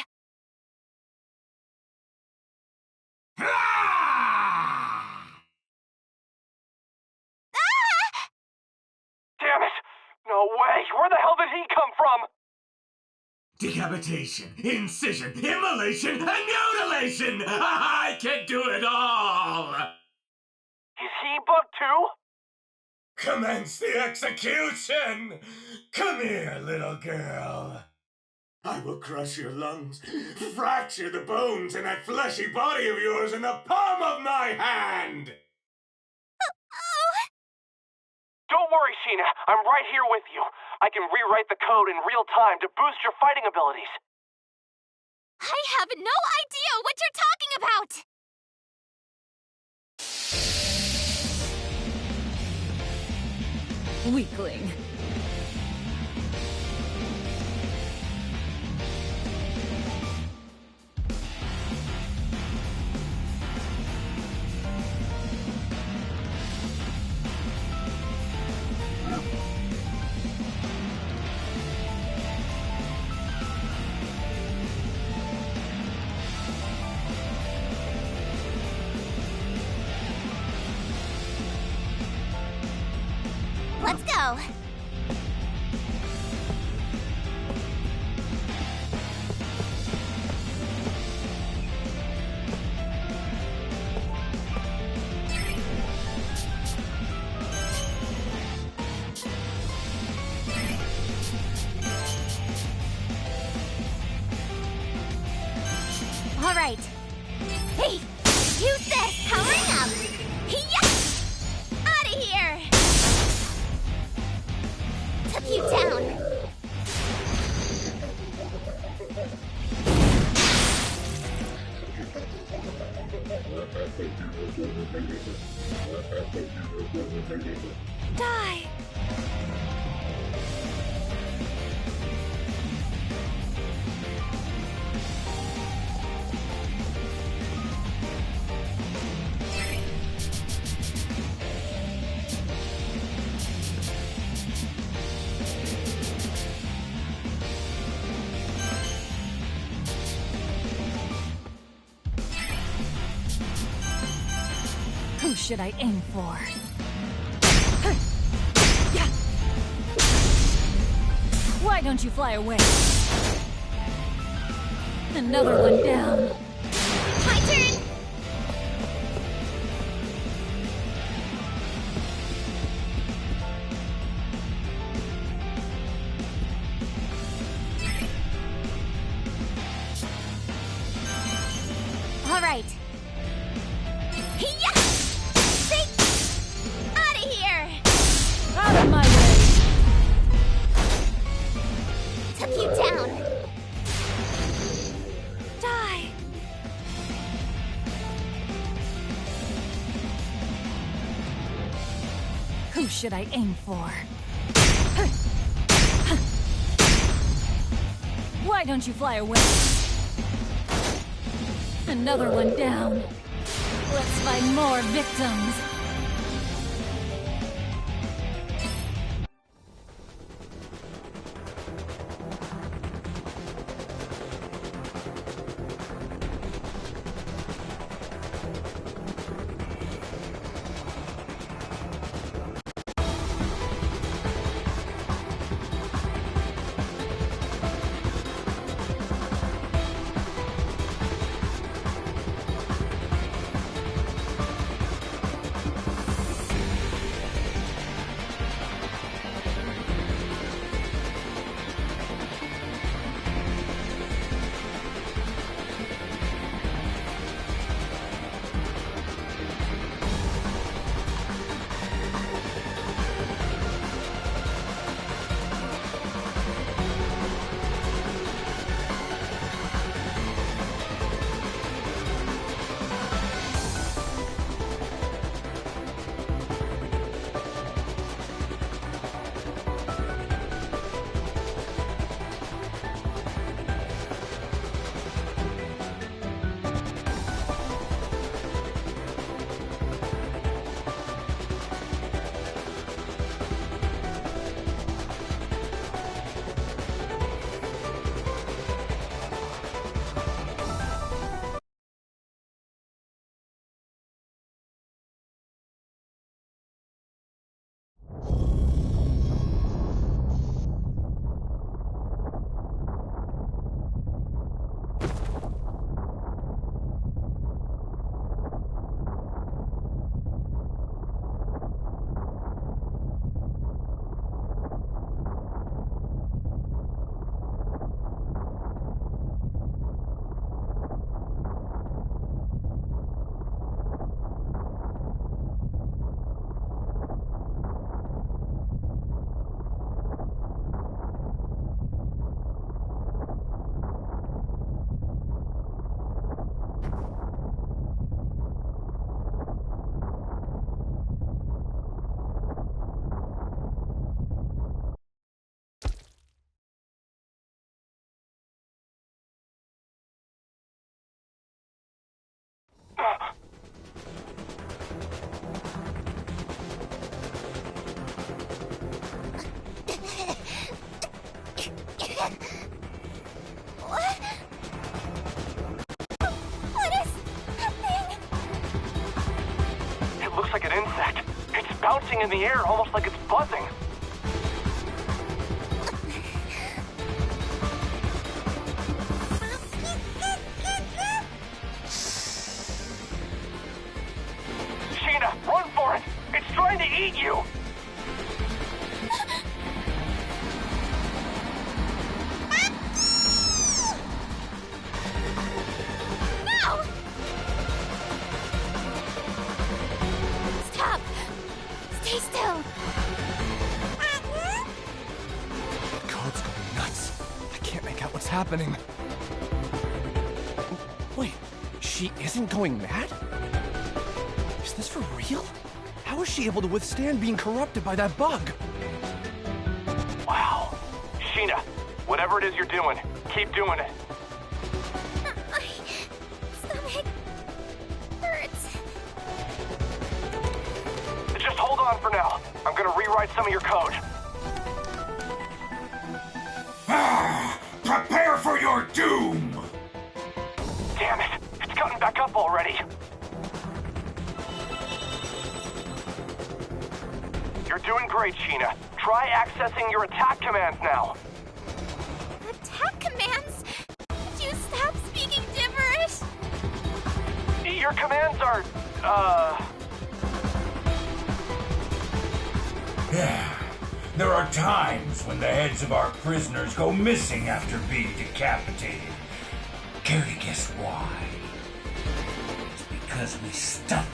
Damn it! No way! Where the hell did he come from? Decapitation, incision, immolation, and mutilation! I can do it all! Is he bugged too? Commence the execution! Come here, little girl. I will crush your lungs, fracture the bones in that fleshy body of yours in the palm of my hand! Don't worry, Shina. I'm right here with you. I can rewrite the code in real time to boost your fighting abilities. I have no idea what you're talking about! Weakling. Let's go! All right. Hey, use this! Powering up! Hiya! Out of here! Took you down. Die! Who should I aim for? Why don't you fly away? Another one down. My turn! All right. Hiya! Out of here! Out of my way! Took you down. Die! Who should I aim for? Why don't you fly away? Another one down. Let's find more victims. something in the air, almost like it's buzzing. Shina, run for it! It's trying to eat you! No! Stop! Stay still! The code's going nuts. I can't make out what's happening. Wait, she isn't going mad? Is this for real? How is she able to withstand being corrupted by that bug? Wow. Shina, whatever it is you're doing, keep doing it. My stomach hurts. Just hold on for now. I'm gonna rewrite some of your code. Prepare for your doom! Damn it, it's gotten back up already. You're doing great, Shina. Try accessing your attack commands now. Attack commands? Could you stop speaking gibberish? Your commands are, Yeah. There are times when the heads of our prisoners go missing after being decapitated. Care to guess why? It's because we stuff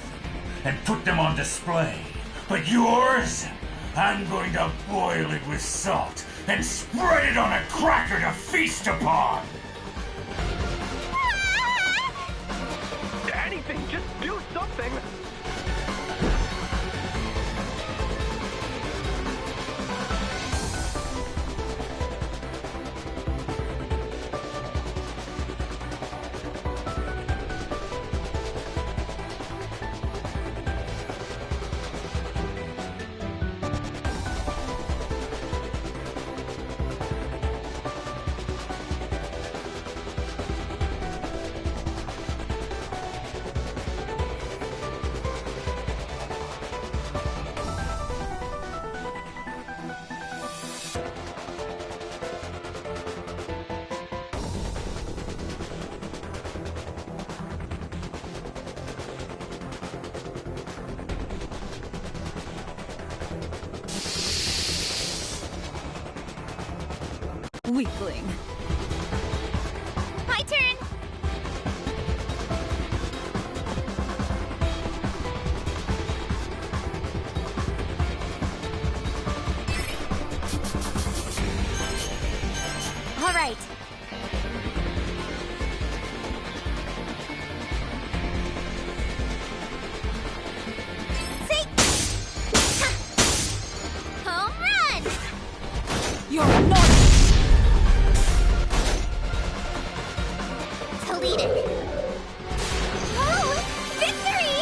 them and put them on display. But yours? I'm going to boil it with salt and spread it on a cracker to feast upon! anything, just do something. Weakling. My turn! All right. See? Home run! You're not. Deleted. Oh! Victory!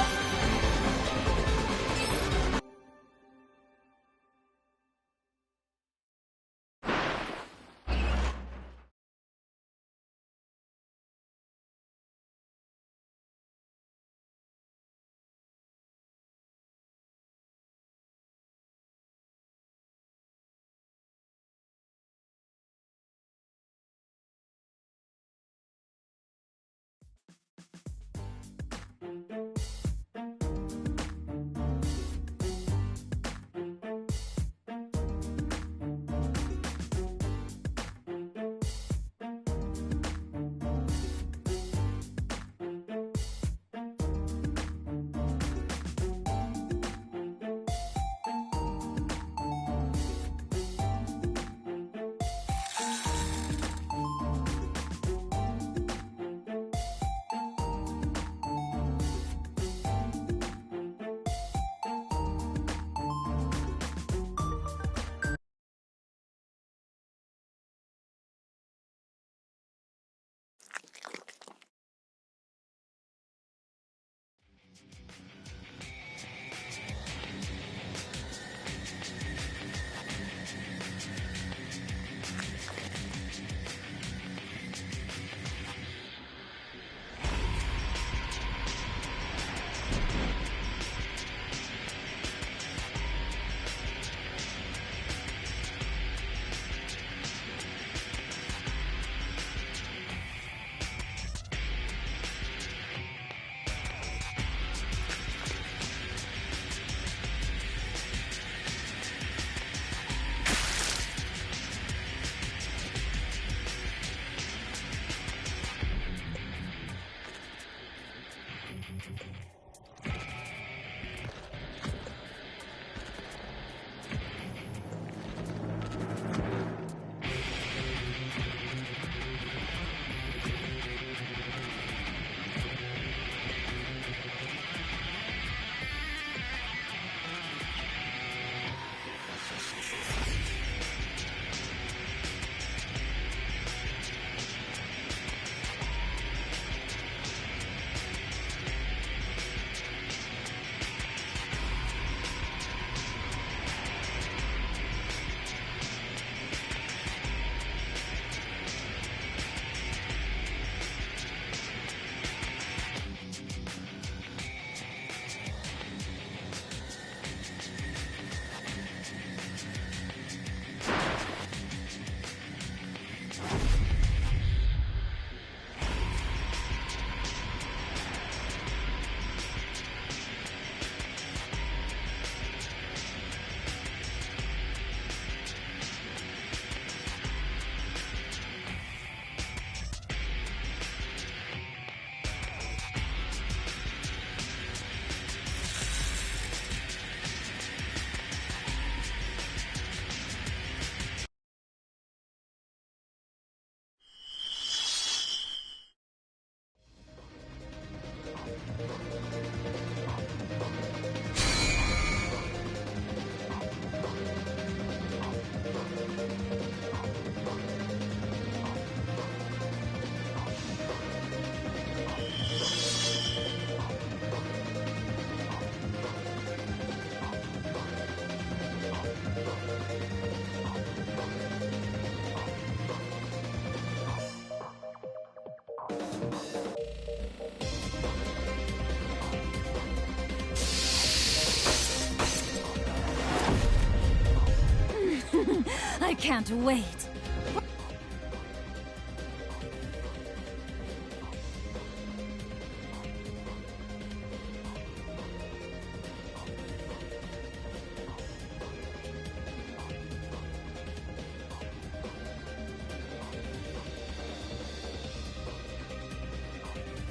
can't wait.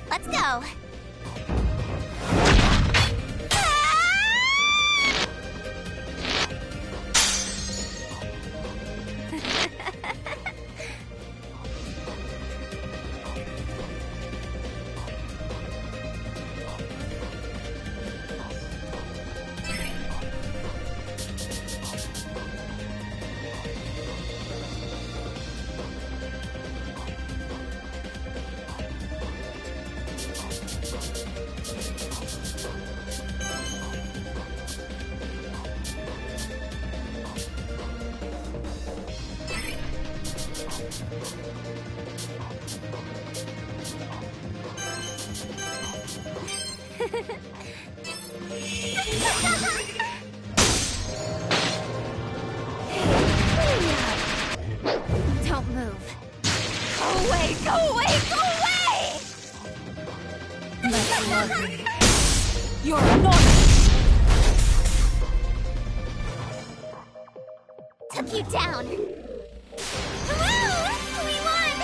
Let's go. Don't move. Go away, go away, go away! Let's love you. You're annoying! Took you down. Woo! We won!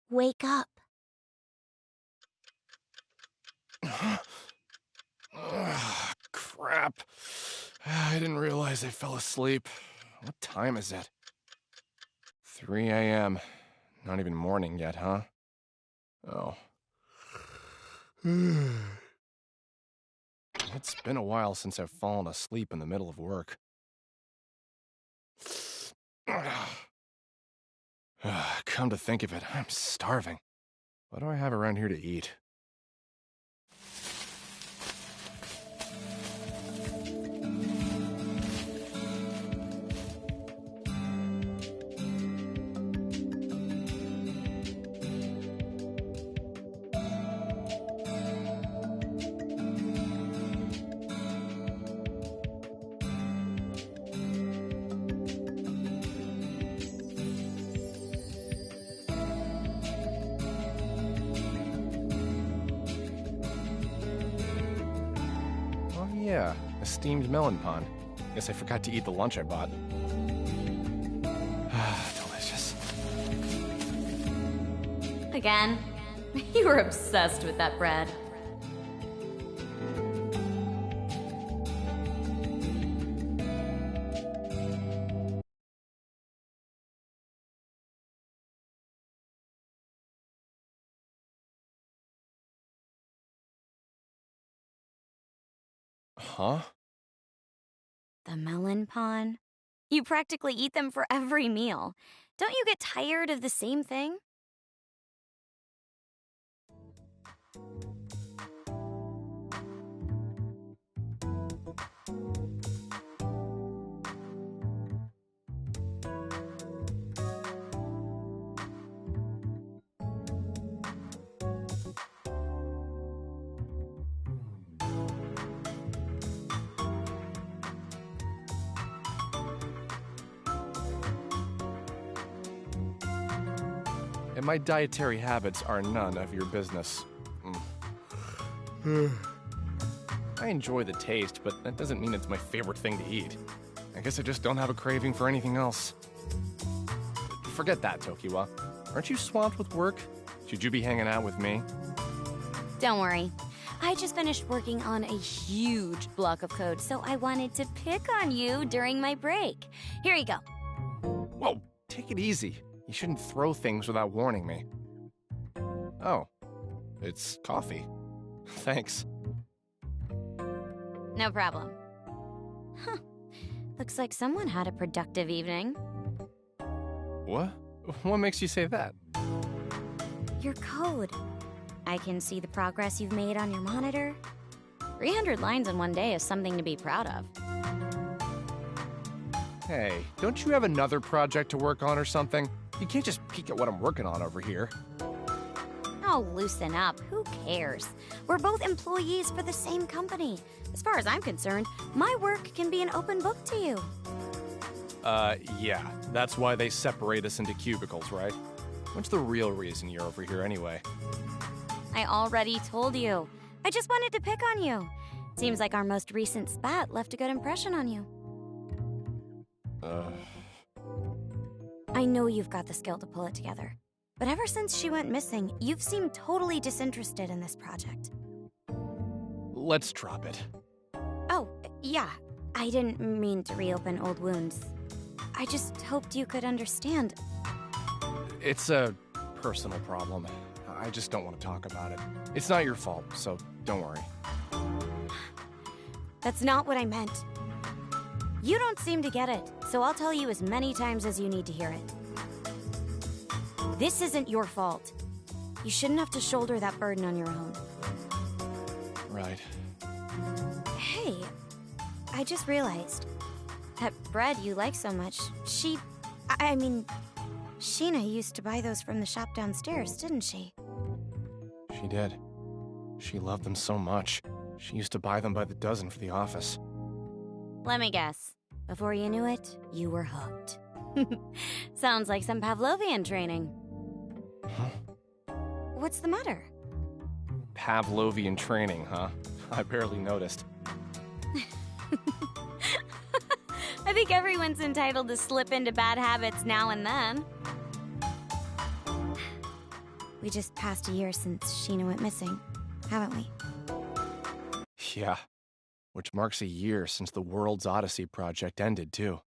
Wake up. Crap. I didn't realize I fell asleep. What time is it? 3 a.m. Not even morning yet, huh? Oh. It's been a while since I've fallen asleep in the middle of work. Come to think of it, I'm starving. What do I have around here to eat? Yeah, a steamed melon pond. Guess I forgot to eat the lunch I bought. Delicious. Again? You were obsessed with that bread. Huh? The melon pond? You practically eat them for every meal. Don't you get tired of the same thing? And my dietary habits are none of your business. I enjoy the taste, but that doesn't mean it's my favorite thing to eat. I guess I just don't have a craving for anything else. Forget that, Tokiwa. Aren't you swamped with work? Should you be hanging out with me? Don't worry. I just finished working on a huge block of code, so I wanted to pick on you during my break. Here you go. Whoa, take it easy. You shouldn't throw things without warning me. Oh, it's coffee. Thanks. No problem. Huh. Looks like someone had a productive evening. What? What makes you say that? Your code. I can see the progress you've made on your monitor. 300 lines in one day is something to be proud of. Hey, don't you have another project to work on or something? You can't just peek at what I'm working on over here. Oh, loosen up. Who cares? We're both employees for the same company. As far as I'm concerned, my work can be an open book to you. Yeah. That's why they separate us into cubicles, right? What's the real reason you're over here anyway? I already told you. I just wanted to pick on you. Seems like our most recent spat left a good impression on you. I know you've got the skill to pull it together. But ever since she went missing, you've seemed totally disinterested in this project. Let's drop it. Oh, yeah. I didn't mean to reopen old wounds. I just hoped you could understand. It's a personal problem. I just don't want to talk about it. It's not your fault, so don't worry. That's not what I meant. You don't seem to get it, so I'll tell you as many times as you need to hear it. This isn't your fault. You shouldn't have to shoulder that burden on your own. Right. Hey, I just realized that bread you like so much, Shina used to buy those from the shop downstairs, didn't she? She did. She loved them so much. She used to buy them by the dozen for the office. Let me guess. Before you knew it, you were hooked. Sounds like some Pavlovian training. Huh? What's the matter? Pavlovian training, huh? I barely noticed. I think everyone's entitled to slip into bad habits now and then. We just passed a year since Shina went missing, haven't we? Yeah. Which marks a year since the world's Odyssey project ended, too.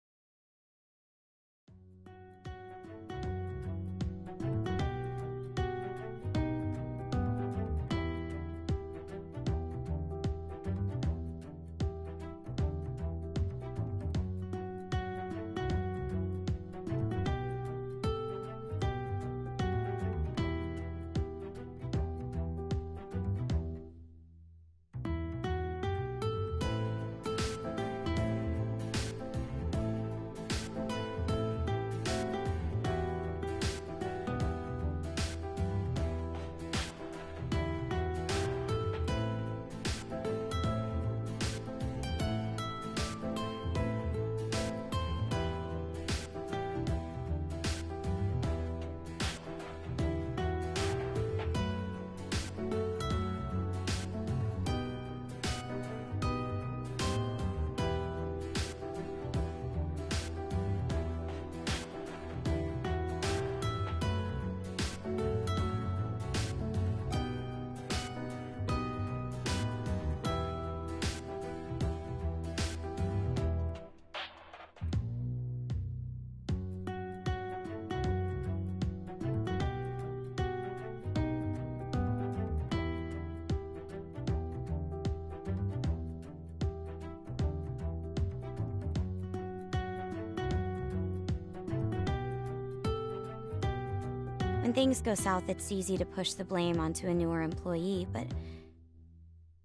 When things go south, it's easy to push the blame onto a newer employee, but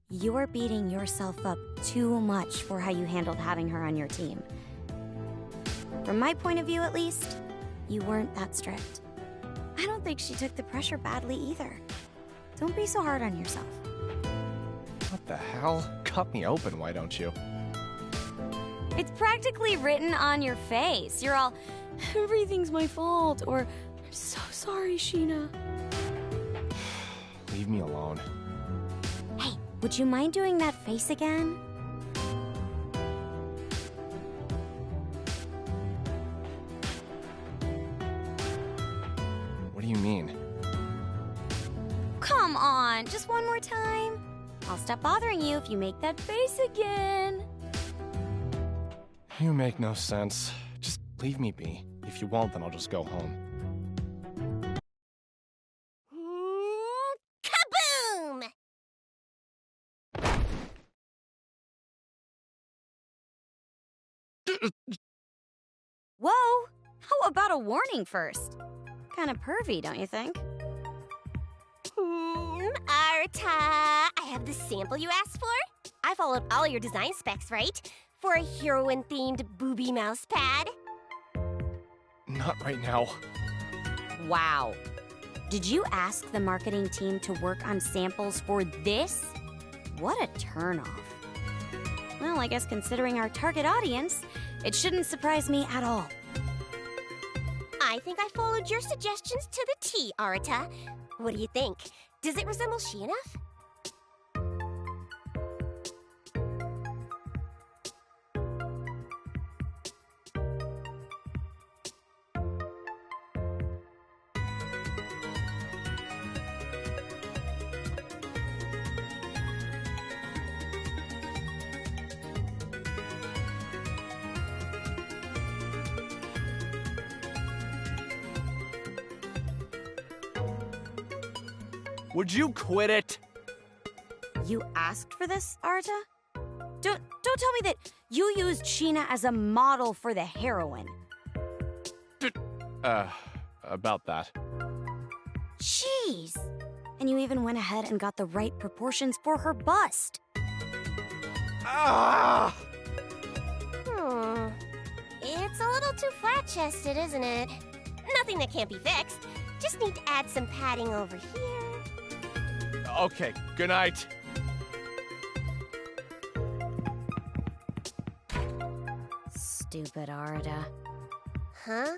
you're beating yourself up too much for how you handled having her on your team. From my point of view, at least, you weren't that strict. I don't think she took the pressure badly either. Don't be so hard on yourself. What the hell? Cut me open, why don't you? It's practically written on your face. You're all, everything's my fault, or, I'm so sorry, Shina. Leave me alone. Hey, would you mind doing that face again? What do you mean? Come on, just one more time. I'll stop bothering you if you make that face again. You make no sense. Just leave me be. If you won't, then I'll just go home. Kaboom! Whoa! How about a warning first? Kinda pervy, don't you think? Arta, I have the sample you asked for. I followed all your design specs, right? For a heroine-themed booby mouse pad. Not right now. Wow. Did you ask the marketing team to work on samples for this? What a turnoff. Well, I guess considering our target audience, it shouldn't surprise me at all. I think I followed your suggestions to the T, Arta. What do you think? Does it resemble She enough? Would you quit it? You asked for this, Arta? Don't tell me that you used Shina as a model for the heroine. About that. Jeez. And you even went ahead and got the right proportions for her bust. Ah! It's a little too flat-chested, isn't it? Nothing that can't be fixed. Just need to add some padding over here. Okay, good night. Stupid Arta. Huh?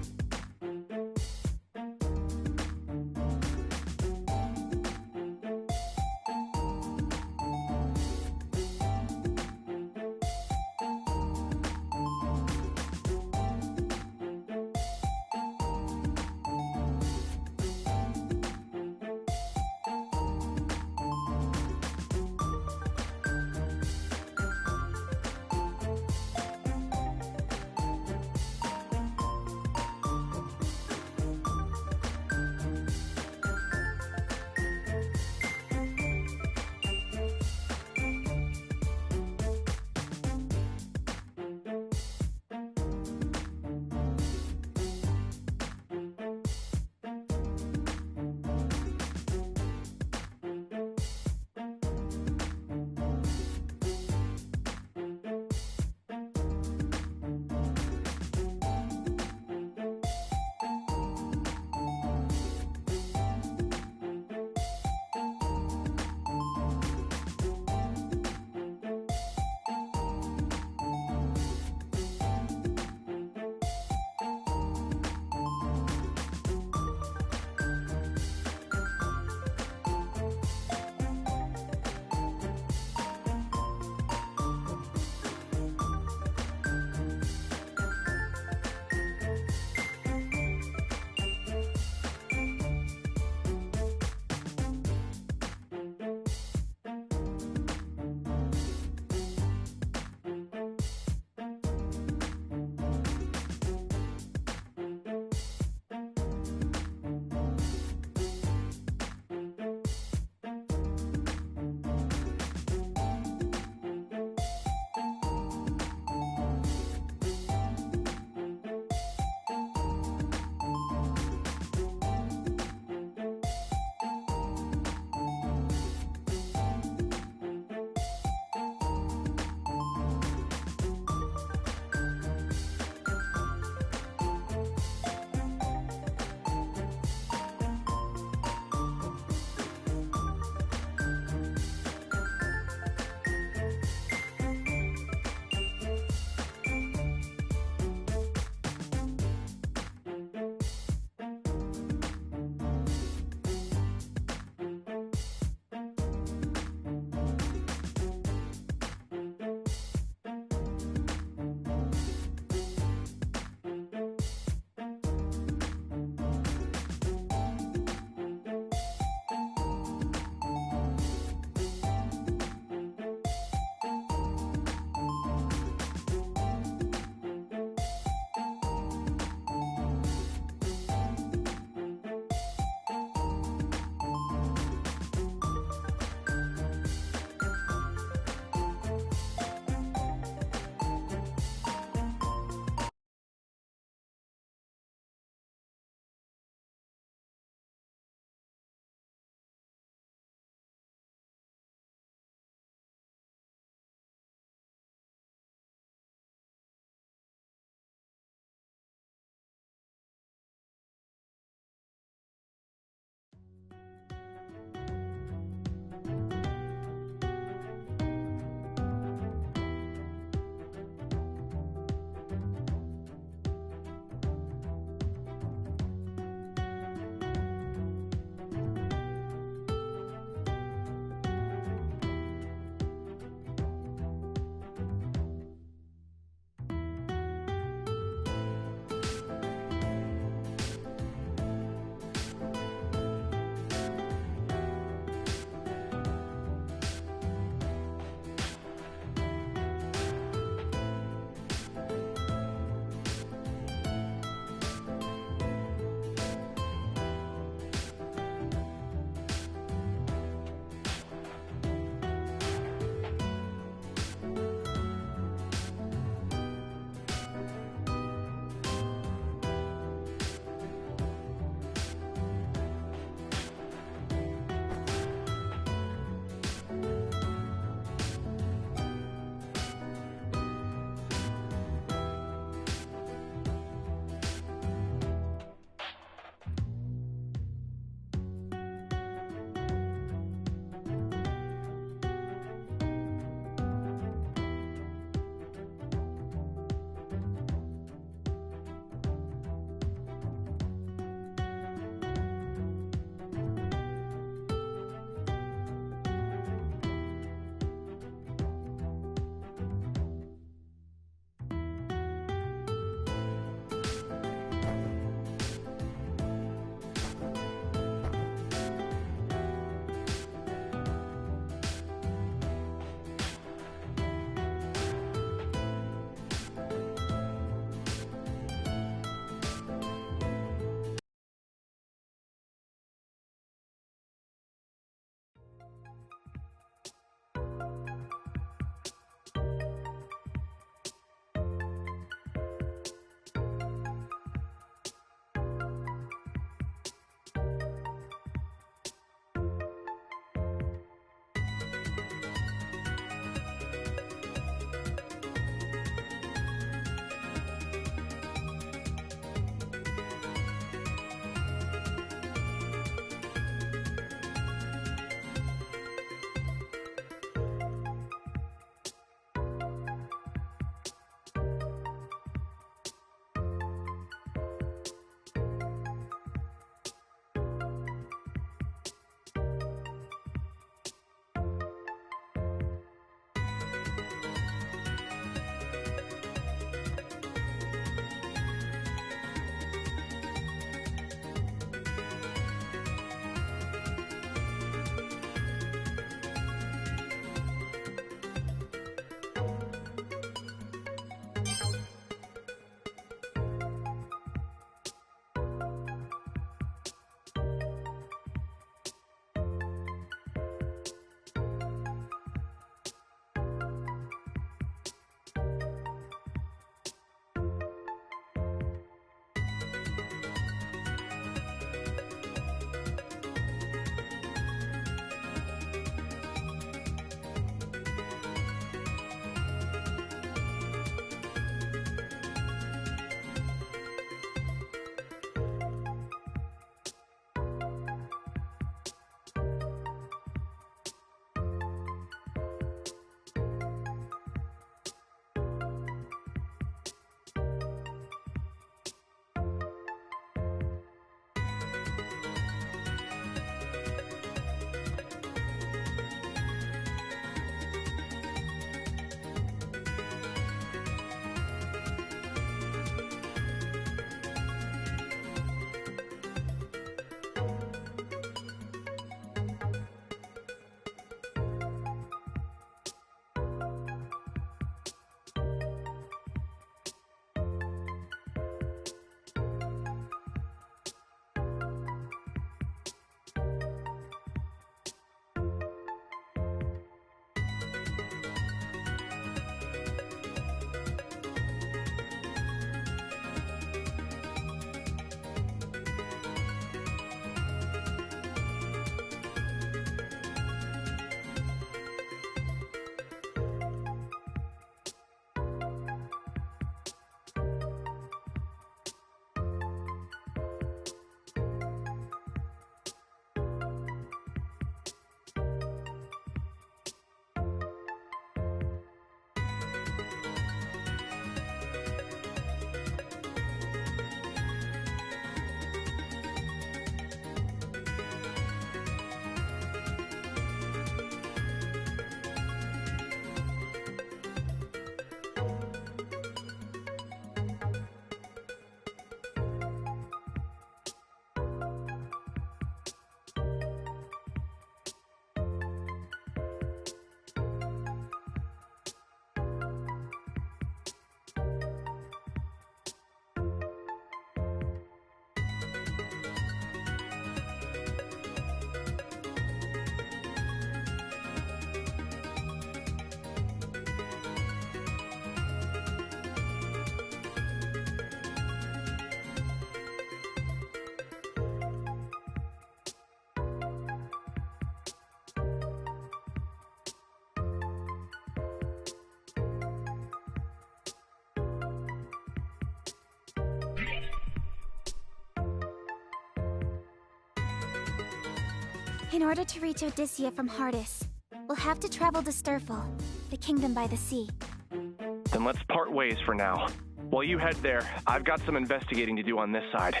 In order to reach Odyssey from Martyrs, we'll have to travel to Sturful, the kingdom by the sea. Then let's part ways for now. While you head there, I've got some investigating to do on this side.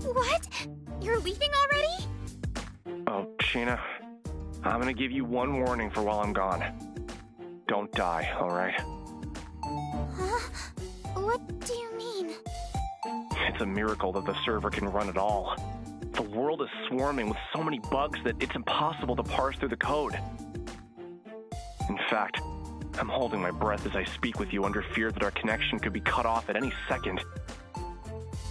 What? You're leaving already? Oh, Shina, I'm gonna give you one warning for while I'm gone. Don't die, alright? Huh? What do you mean? It's a miracle that the server can run at all. The world is swarming with so many bugs that it's impossible to parse through the code. In fact, I'm holding my breath as I speak with you under fear that our connection could be cut off at any second.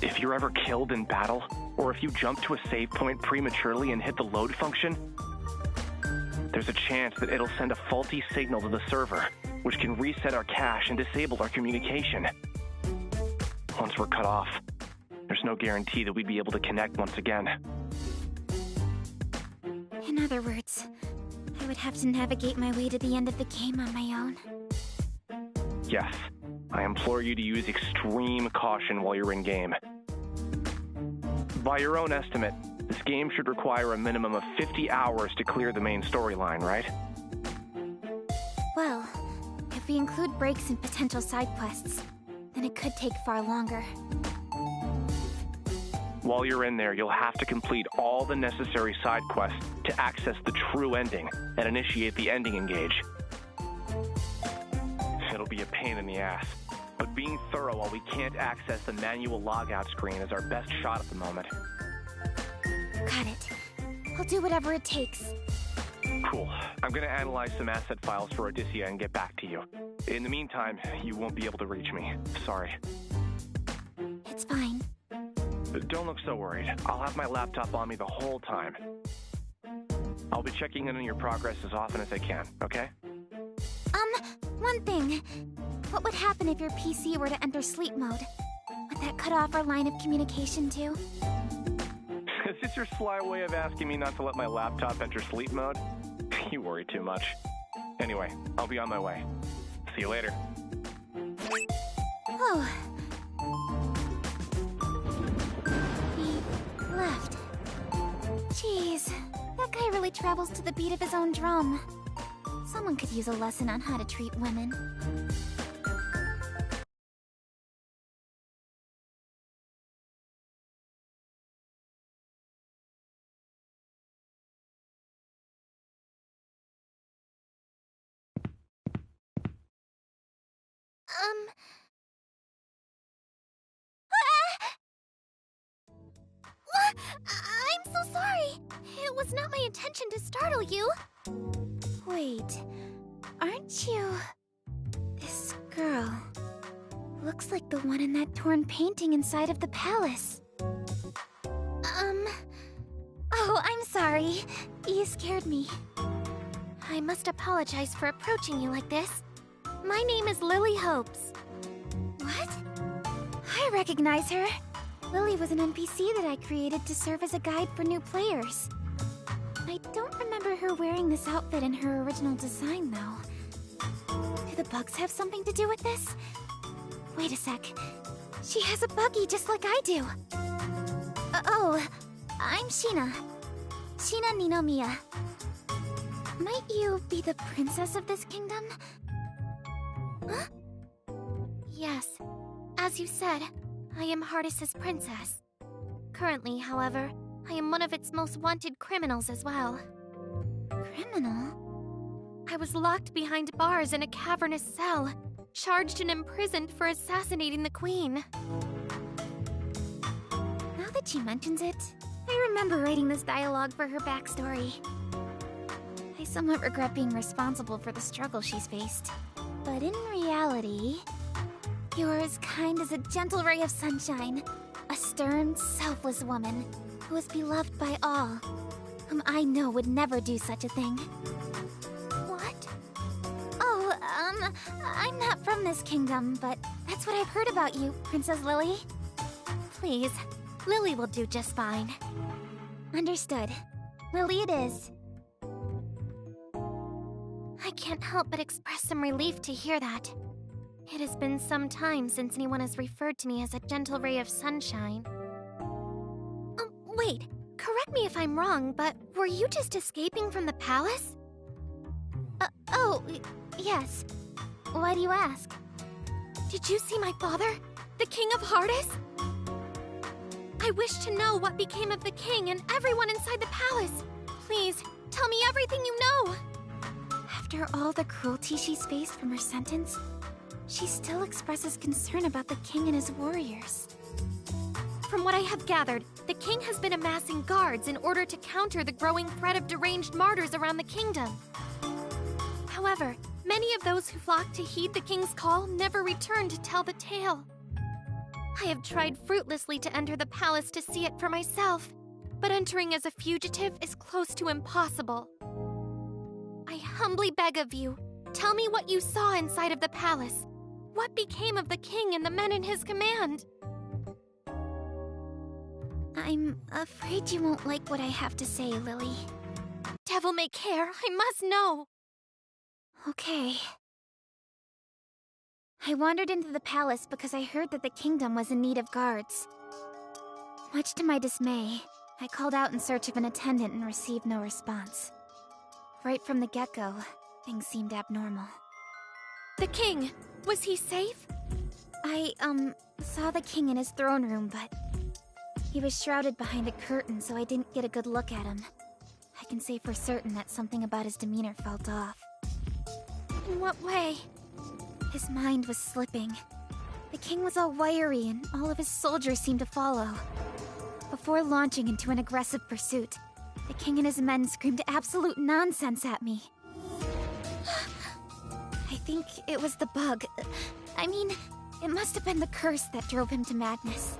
If you're ever killed in battle, or if you jump to a save point prematurely and hit the load function, there's a chance that it'll send a faulty signal to the server, which can reset our cache and disable our communication. Once we're cut off, there's no guarantee that we'd be able to connect once again. In other words, I would have to navigate my way to the end of the game on my own. Yes, I implore you to use extreme caution while you're in-game. By your own estimate, this game should require a minimum of 50 hours to clear the main storyline, right? Well, if we include breaks and potential side quests, then it could take far longer. While you're in there, you'll have to complete all the necessary side quests to access the true ending and initiate the ending engage. It'll be a pain in the ass, but being thorough while we can't access the manual logout screen is our best shot at the moment. Got it. I'll do whatever it takes. Cool. I'm gonna analyze some asset files for Odyssey and get back to you. In the meantime, you won't be able to reach me. Sorry. It's fine. Don't look so worried. I'll have my laptop on me the whole time. I'll be checking in on your progress as often as I can, okay? One thing. What would happen if your PC were to enter sleep mode? Would that cut off our line of communication too? Is this your sly way of asking me not to let my laptop enter sleep mode? You worry too much. Anyway, I'll be on my way. See you later. Oh. He left. Jeez, that guy really travels to the beat of his own drum. Someone could use a lesson on how to treat women. I'm so sorry. It was not my intention to startle you. Wait, aren't you... this girl? Looks like the one in that torn painting inside of the palace. Oh, I'm sorry. You scared me. I must apologize for approaching you like this. My name is Lily Hopes. What? I recognize her. Lily was an NPC that I created to serve as a guide for new players. I don't remember her wearing this outfit in her original design, though. Do the bugs have something to do with this? Wait a sec. She has a buggy just like I do. Oh, I'm Shina. Shina Ninomiya. Might you be the princess of this kingdom? Huh? Yes. As you said, I am Martyrs' princess. Currently, however, I am one of its most wanted criminals as well. Criminal? I was locked behind bars in a cavernous cell, charged and imprisoned for assassinating the queen. Now that she mentions it, I remember writing this dialogue for her backstory. I somewhat regret being responsible for the struggle she's faced. But in reality, you're as kind as a gentle ray of sunshine. A stern, selfless woman who is beloved by all, whom I know would never do such a thing. What? Oh, I'm not from this kingdom, but that's what I've heard about you, Princess Lily. Please, Lily will do just fine. Understood. Lily it is. I can't help but express some relief to hear that. It has been some time since anyone has referred to me as a gentle ray of sunshine. Wait, correct me if I'm wrong, but were you just escaping from the palace? Yes. Why do you ask? Did you see my father, the King of Hardys? I wish to know what became of the king and everyone inside the palace. Please, tell me everything you know. After all the cruelty she's faced from her sentence, she still expresses concern about the king and his warriors. From what I have gathered, the king has been amassing guards in order to counter the growing threat of deranged martyrs around the kingdom. However, many of those who flocked to heed the king's call never returned to tell the tale. I have tried fruitlessly to enter the palace to see it for myself, but entering as a fugitive is close to impossible. I humbly beg of you, tell me what you saw inside of the palace. What became of the king and the men in his command? I'm afraid you won't like what I have to say, Lily. Devil may care, I must know. Okay. I wandered into the palace because I heard that the kingdom was in need of guards. Much to my dismay, I called out in search of an attendant and received no response. Right from the get-go, things seemed abnormal. The king, was he safe? I, saw the king in his throne room, but he was shrouded behind a curtain, so I didn't get a good look at him. I can say for certain that something about his demeanor felt off. In what way? His mind was slipping. The king was all wiry, and all of his soldiers seemed to follow. Before launching into an aggressive pursuit, the king and his men screamed absolute nonsense at me. I think it was the bug. I mean, it must have been the curse that drove him to madness.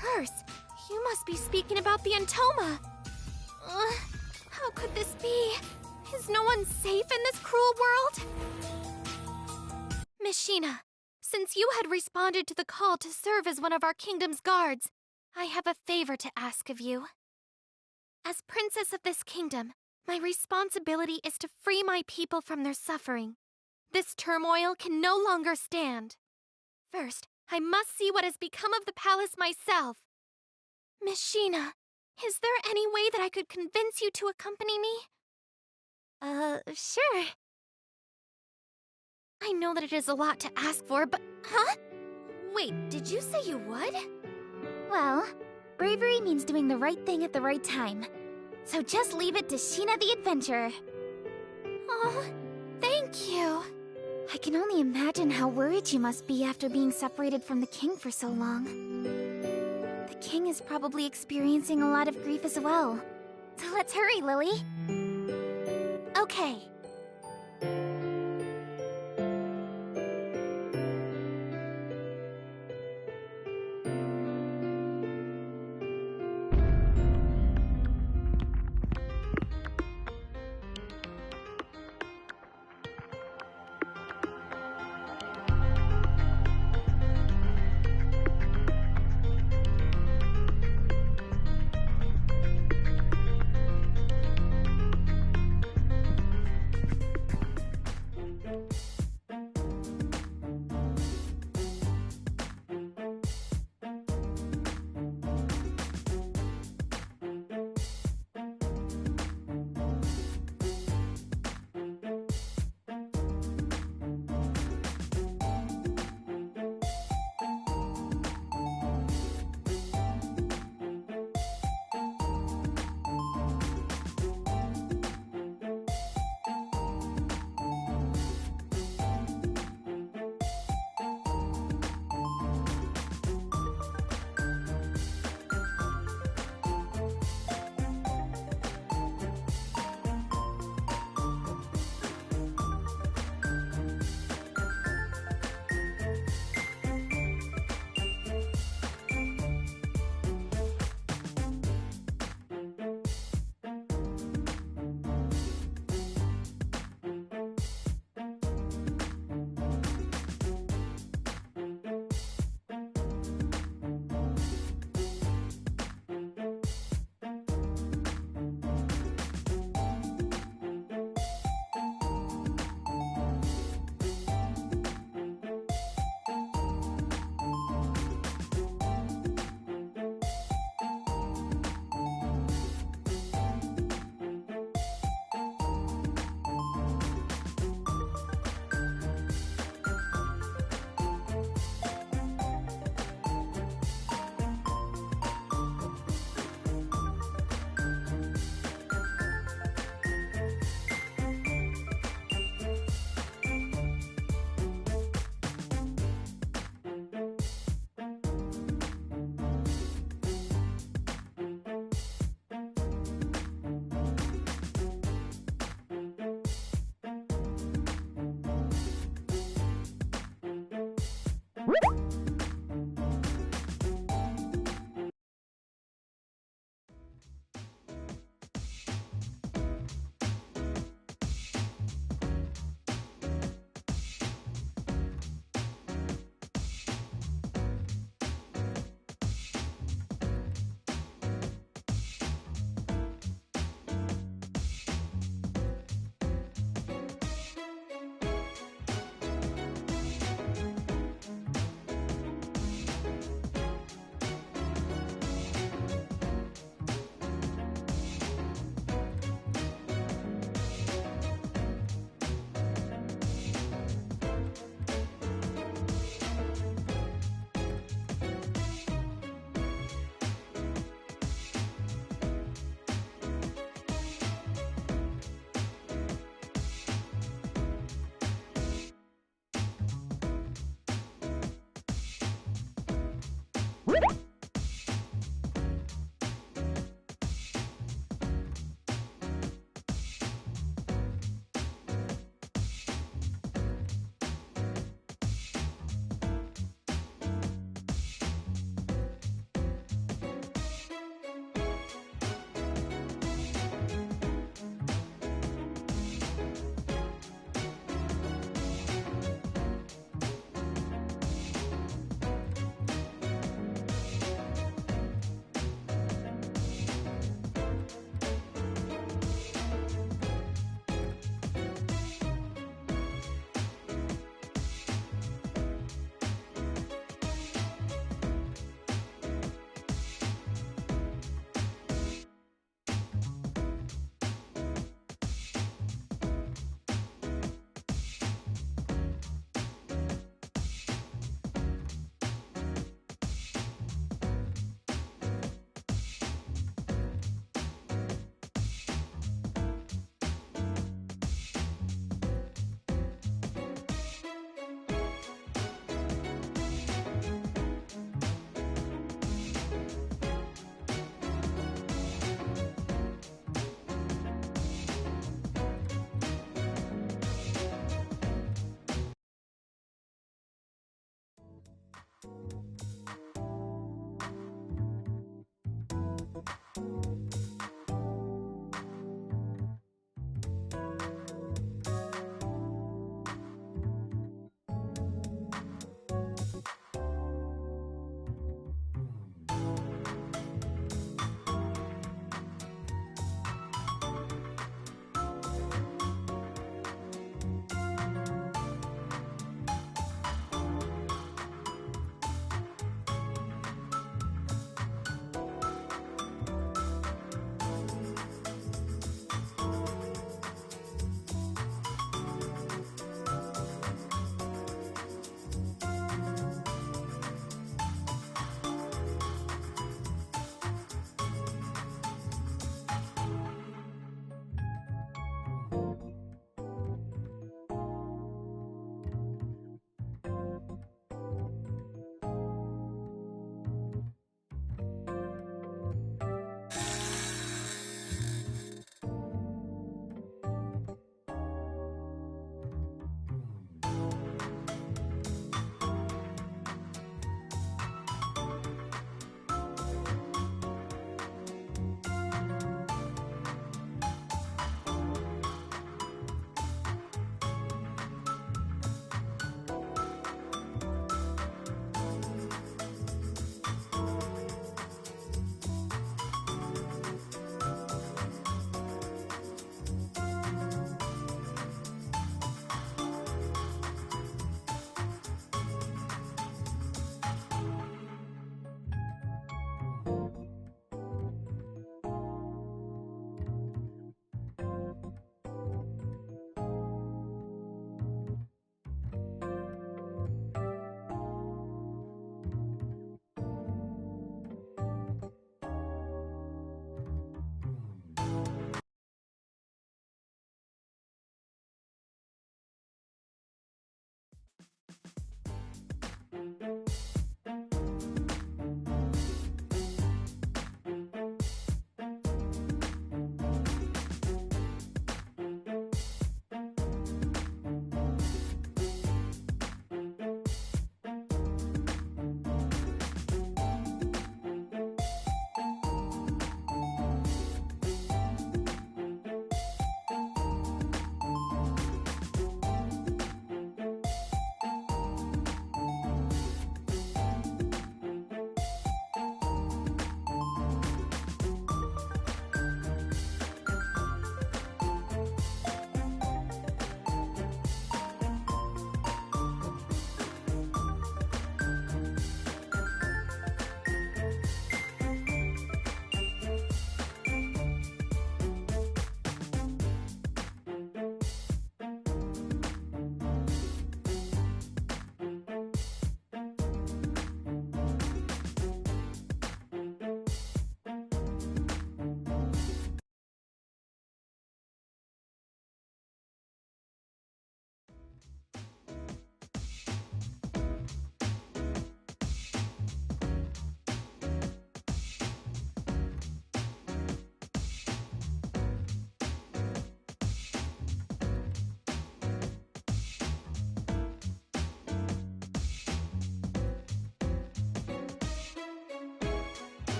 Curse? You must be speaking about the Entoma. How could this be? Is no one safe in this cruel world? Miss Shina, since you had responded to the call to serve as one of our kingdom's guards, I have a favor to ask of you. As princess of this kingdom, my responsibility is to free my people from their suffering. This turmoil can no longer stand. First, I must see what has become of the palace myself. Miss Shina, is there any way that I could convince you to accompany me? Sure. I know that it is a lot to ask for, but... Huh? Wait, did you say you would? Well, bravery means doing the right thing at the right time. So just leave it to Shina the Adventurer. Oh, thank you. I can only imagine how worried you must be after being separated from the king for so long. The king is probably experiencing a lot of grief as well. So let's hurry, Lily. Okay.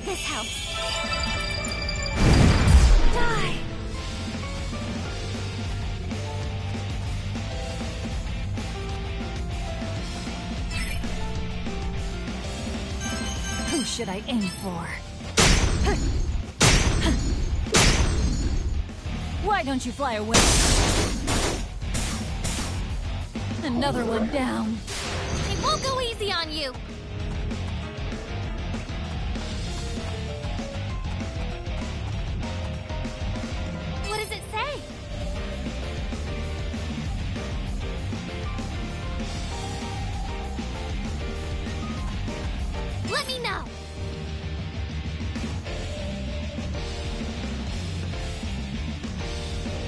this house. Die! Who should I aim for? Why don't you fly away? Another one down. It won't go easy on you. What does it say? Let me know.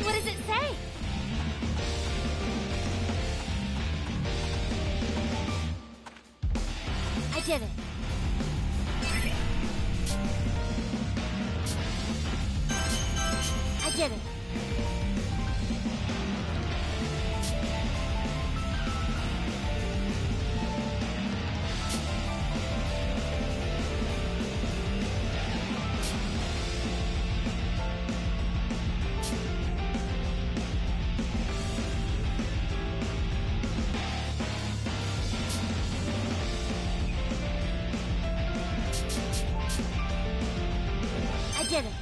What does it say? I did it. I did it. I did it.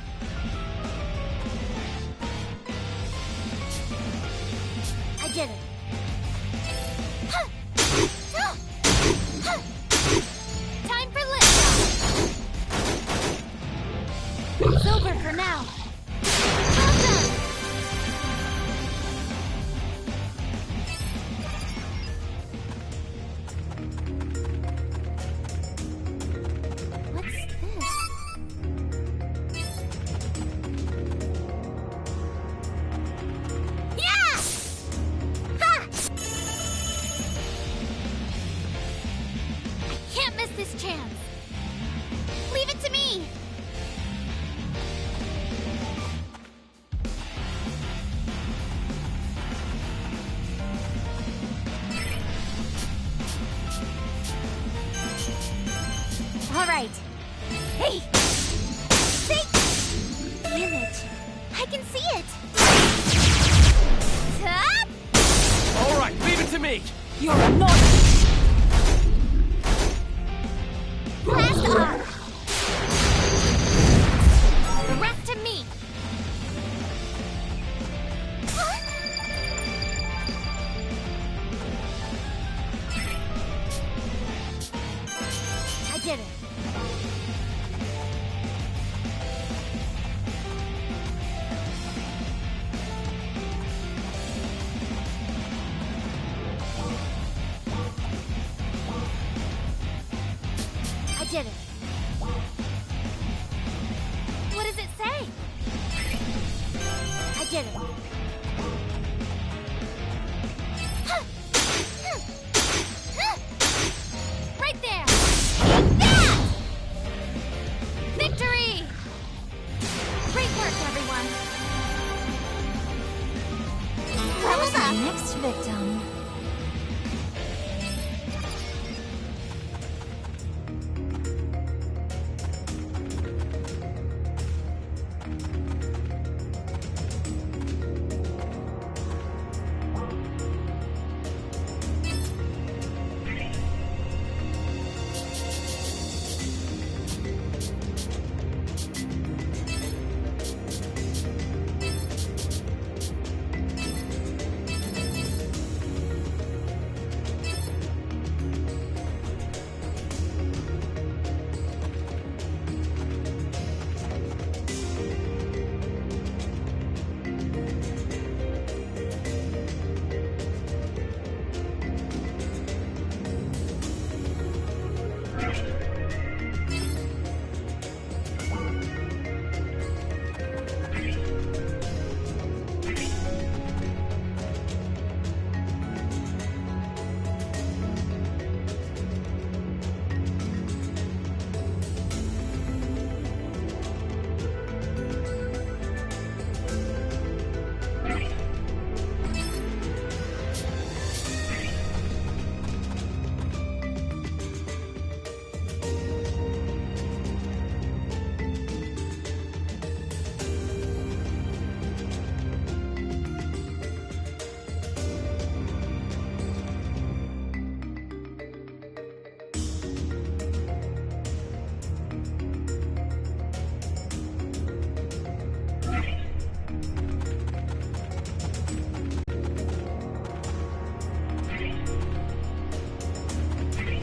I did it. Time for liftoff. It's over for now. Well done. What's this? Yeah! Ha! I can't miss this chance. Leave it to me. All right. Hey! See? Damn it. I can see it. Top! All right, leave it to me. You're annoying! Blast off! The rest to me! I did it. I did it. What does it say? I did it.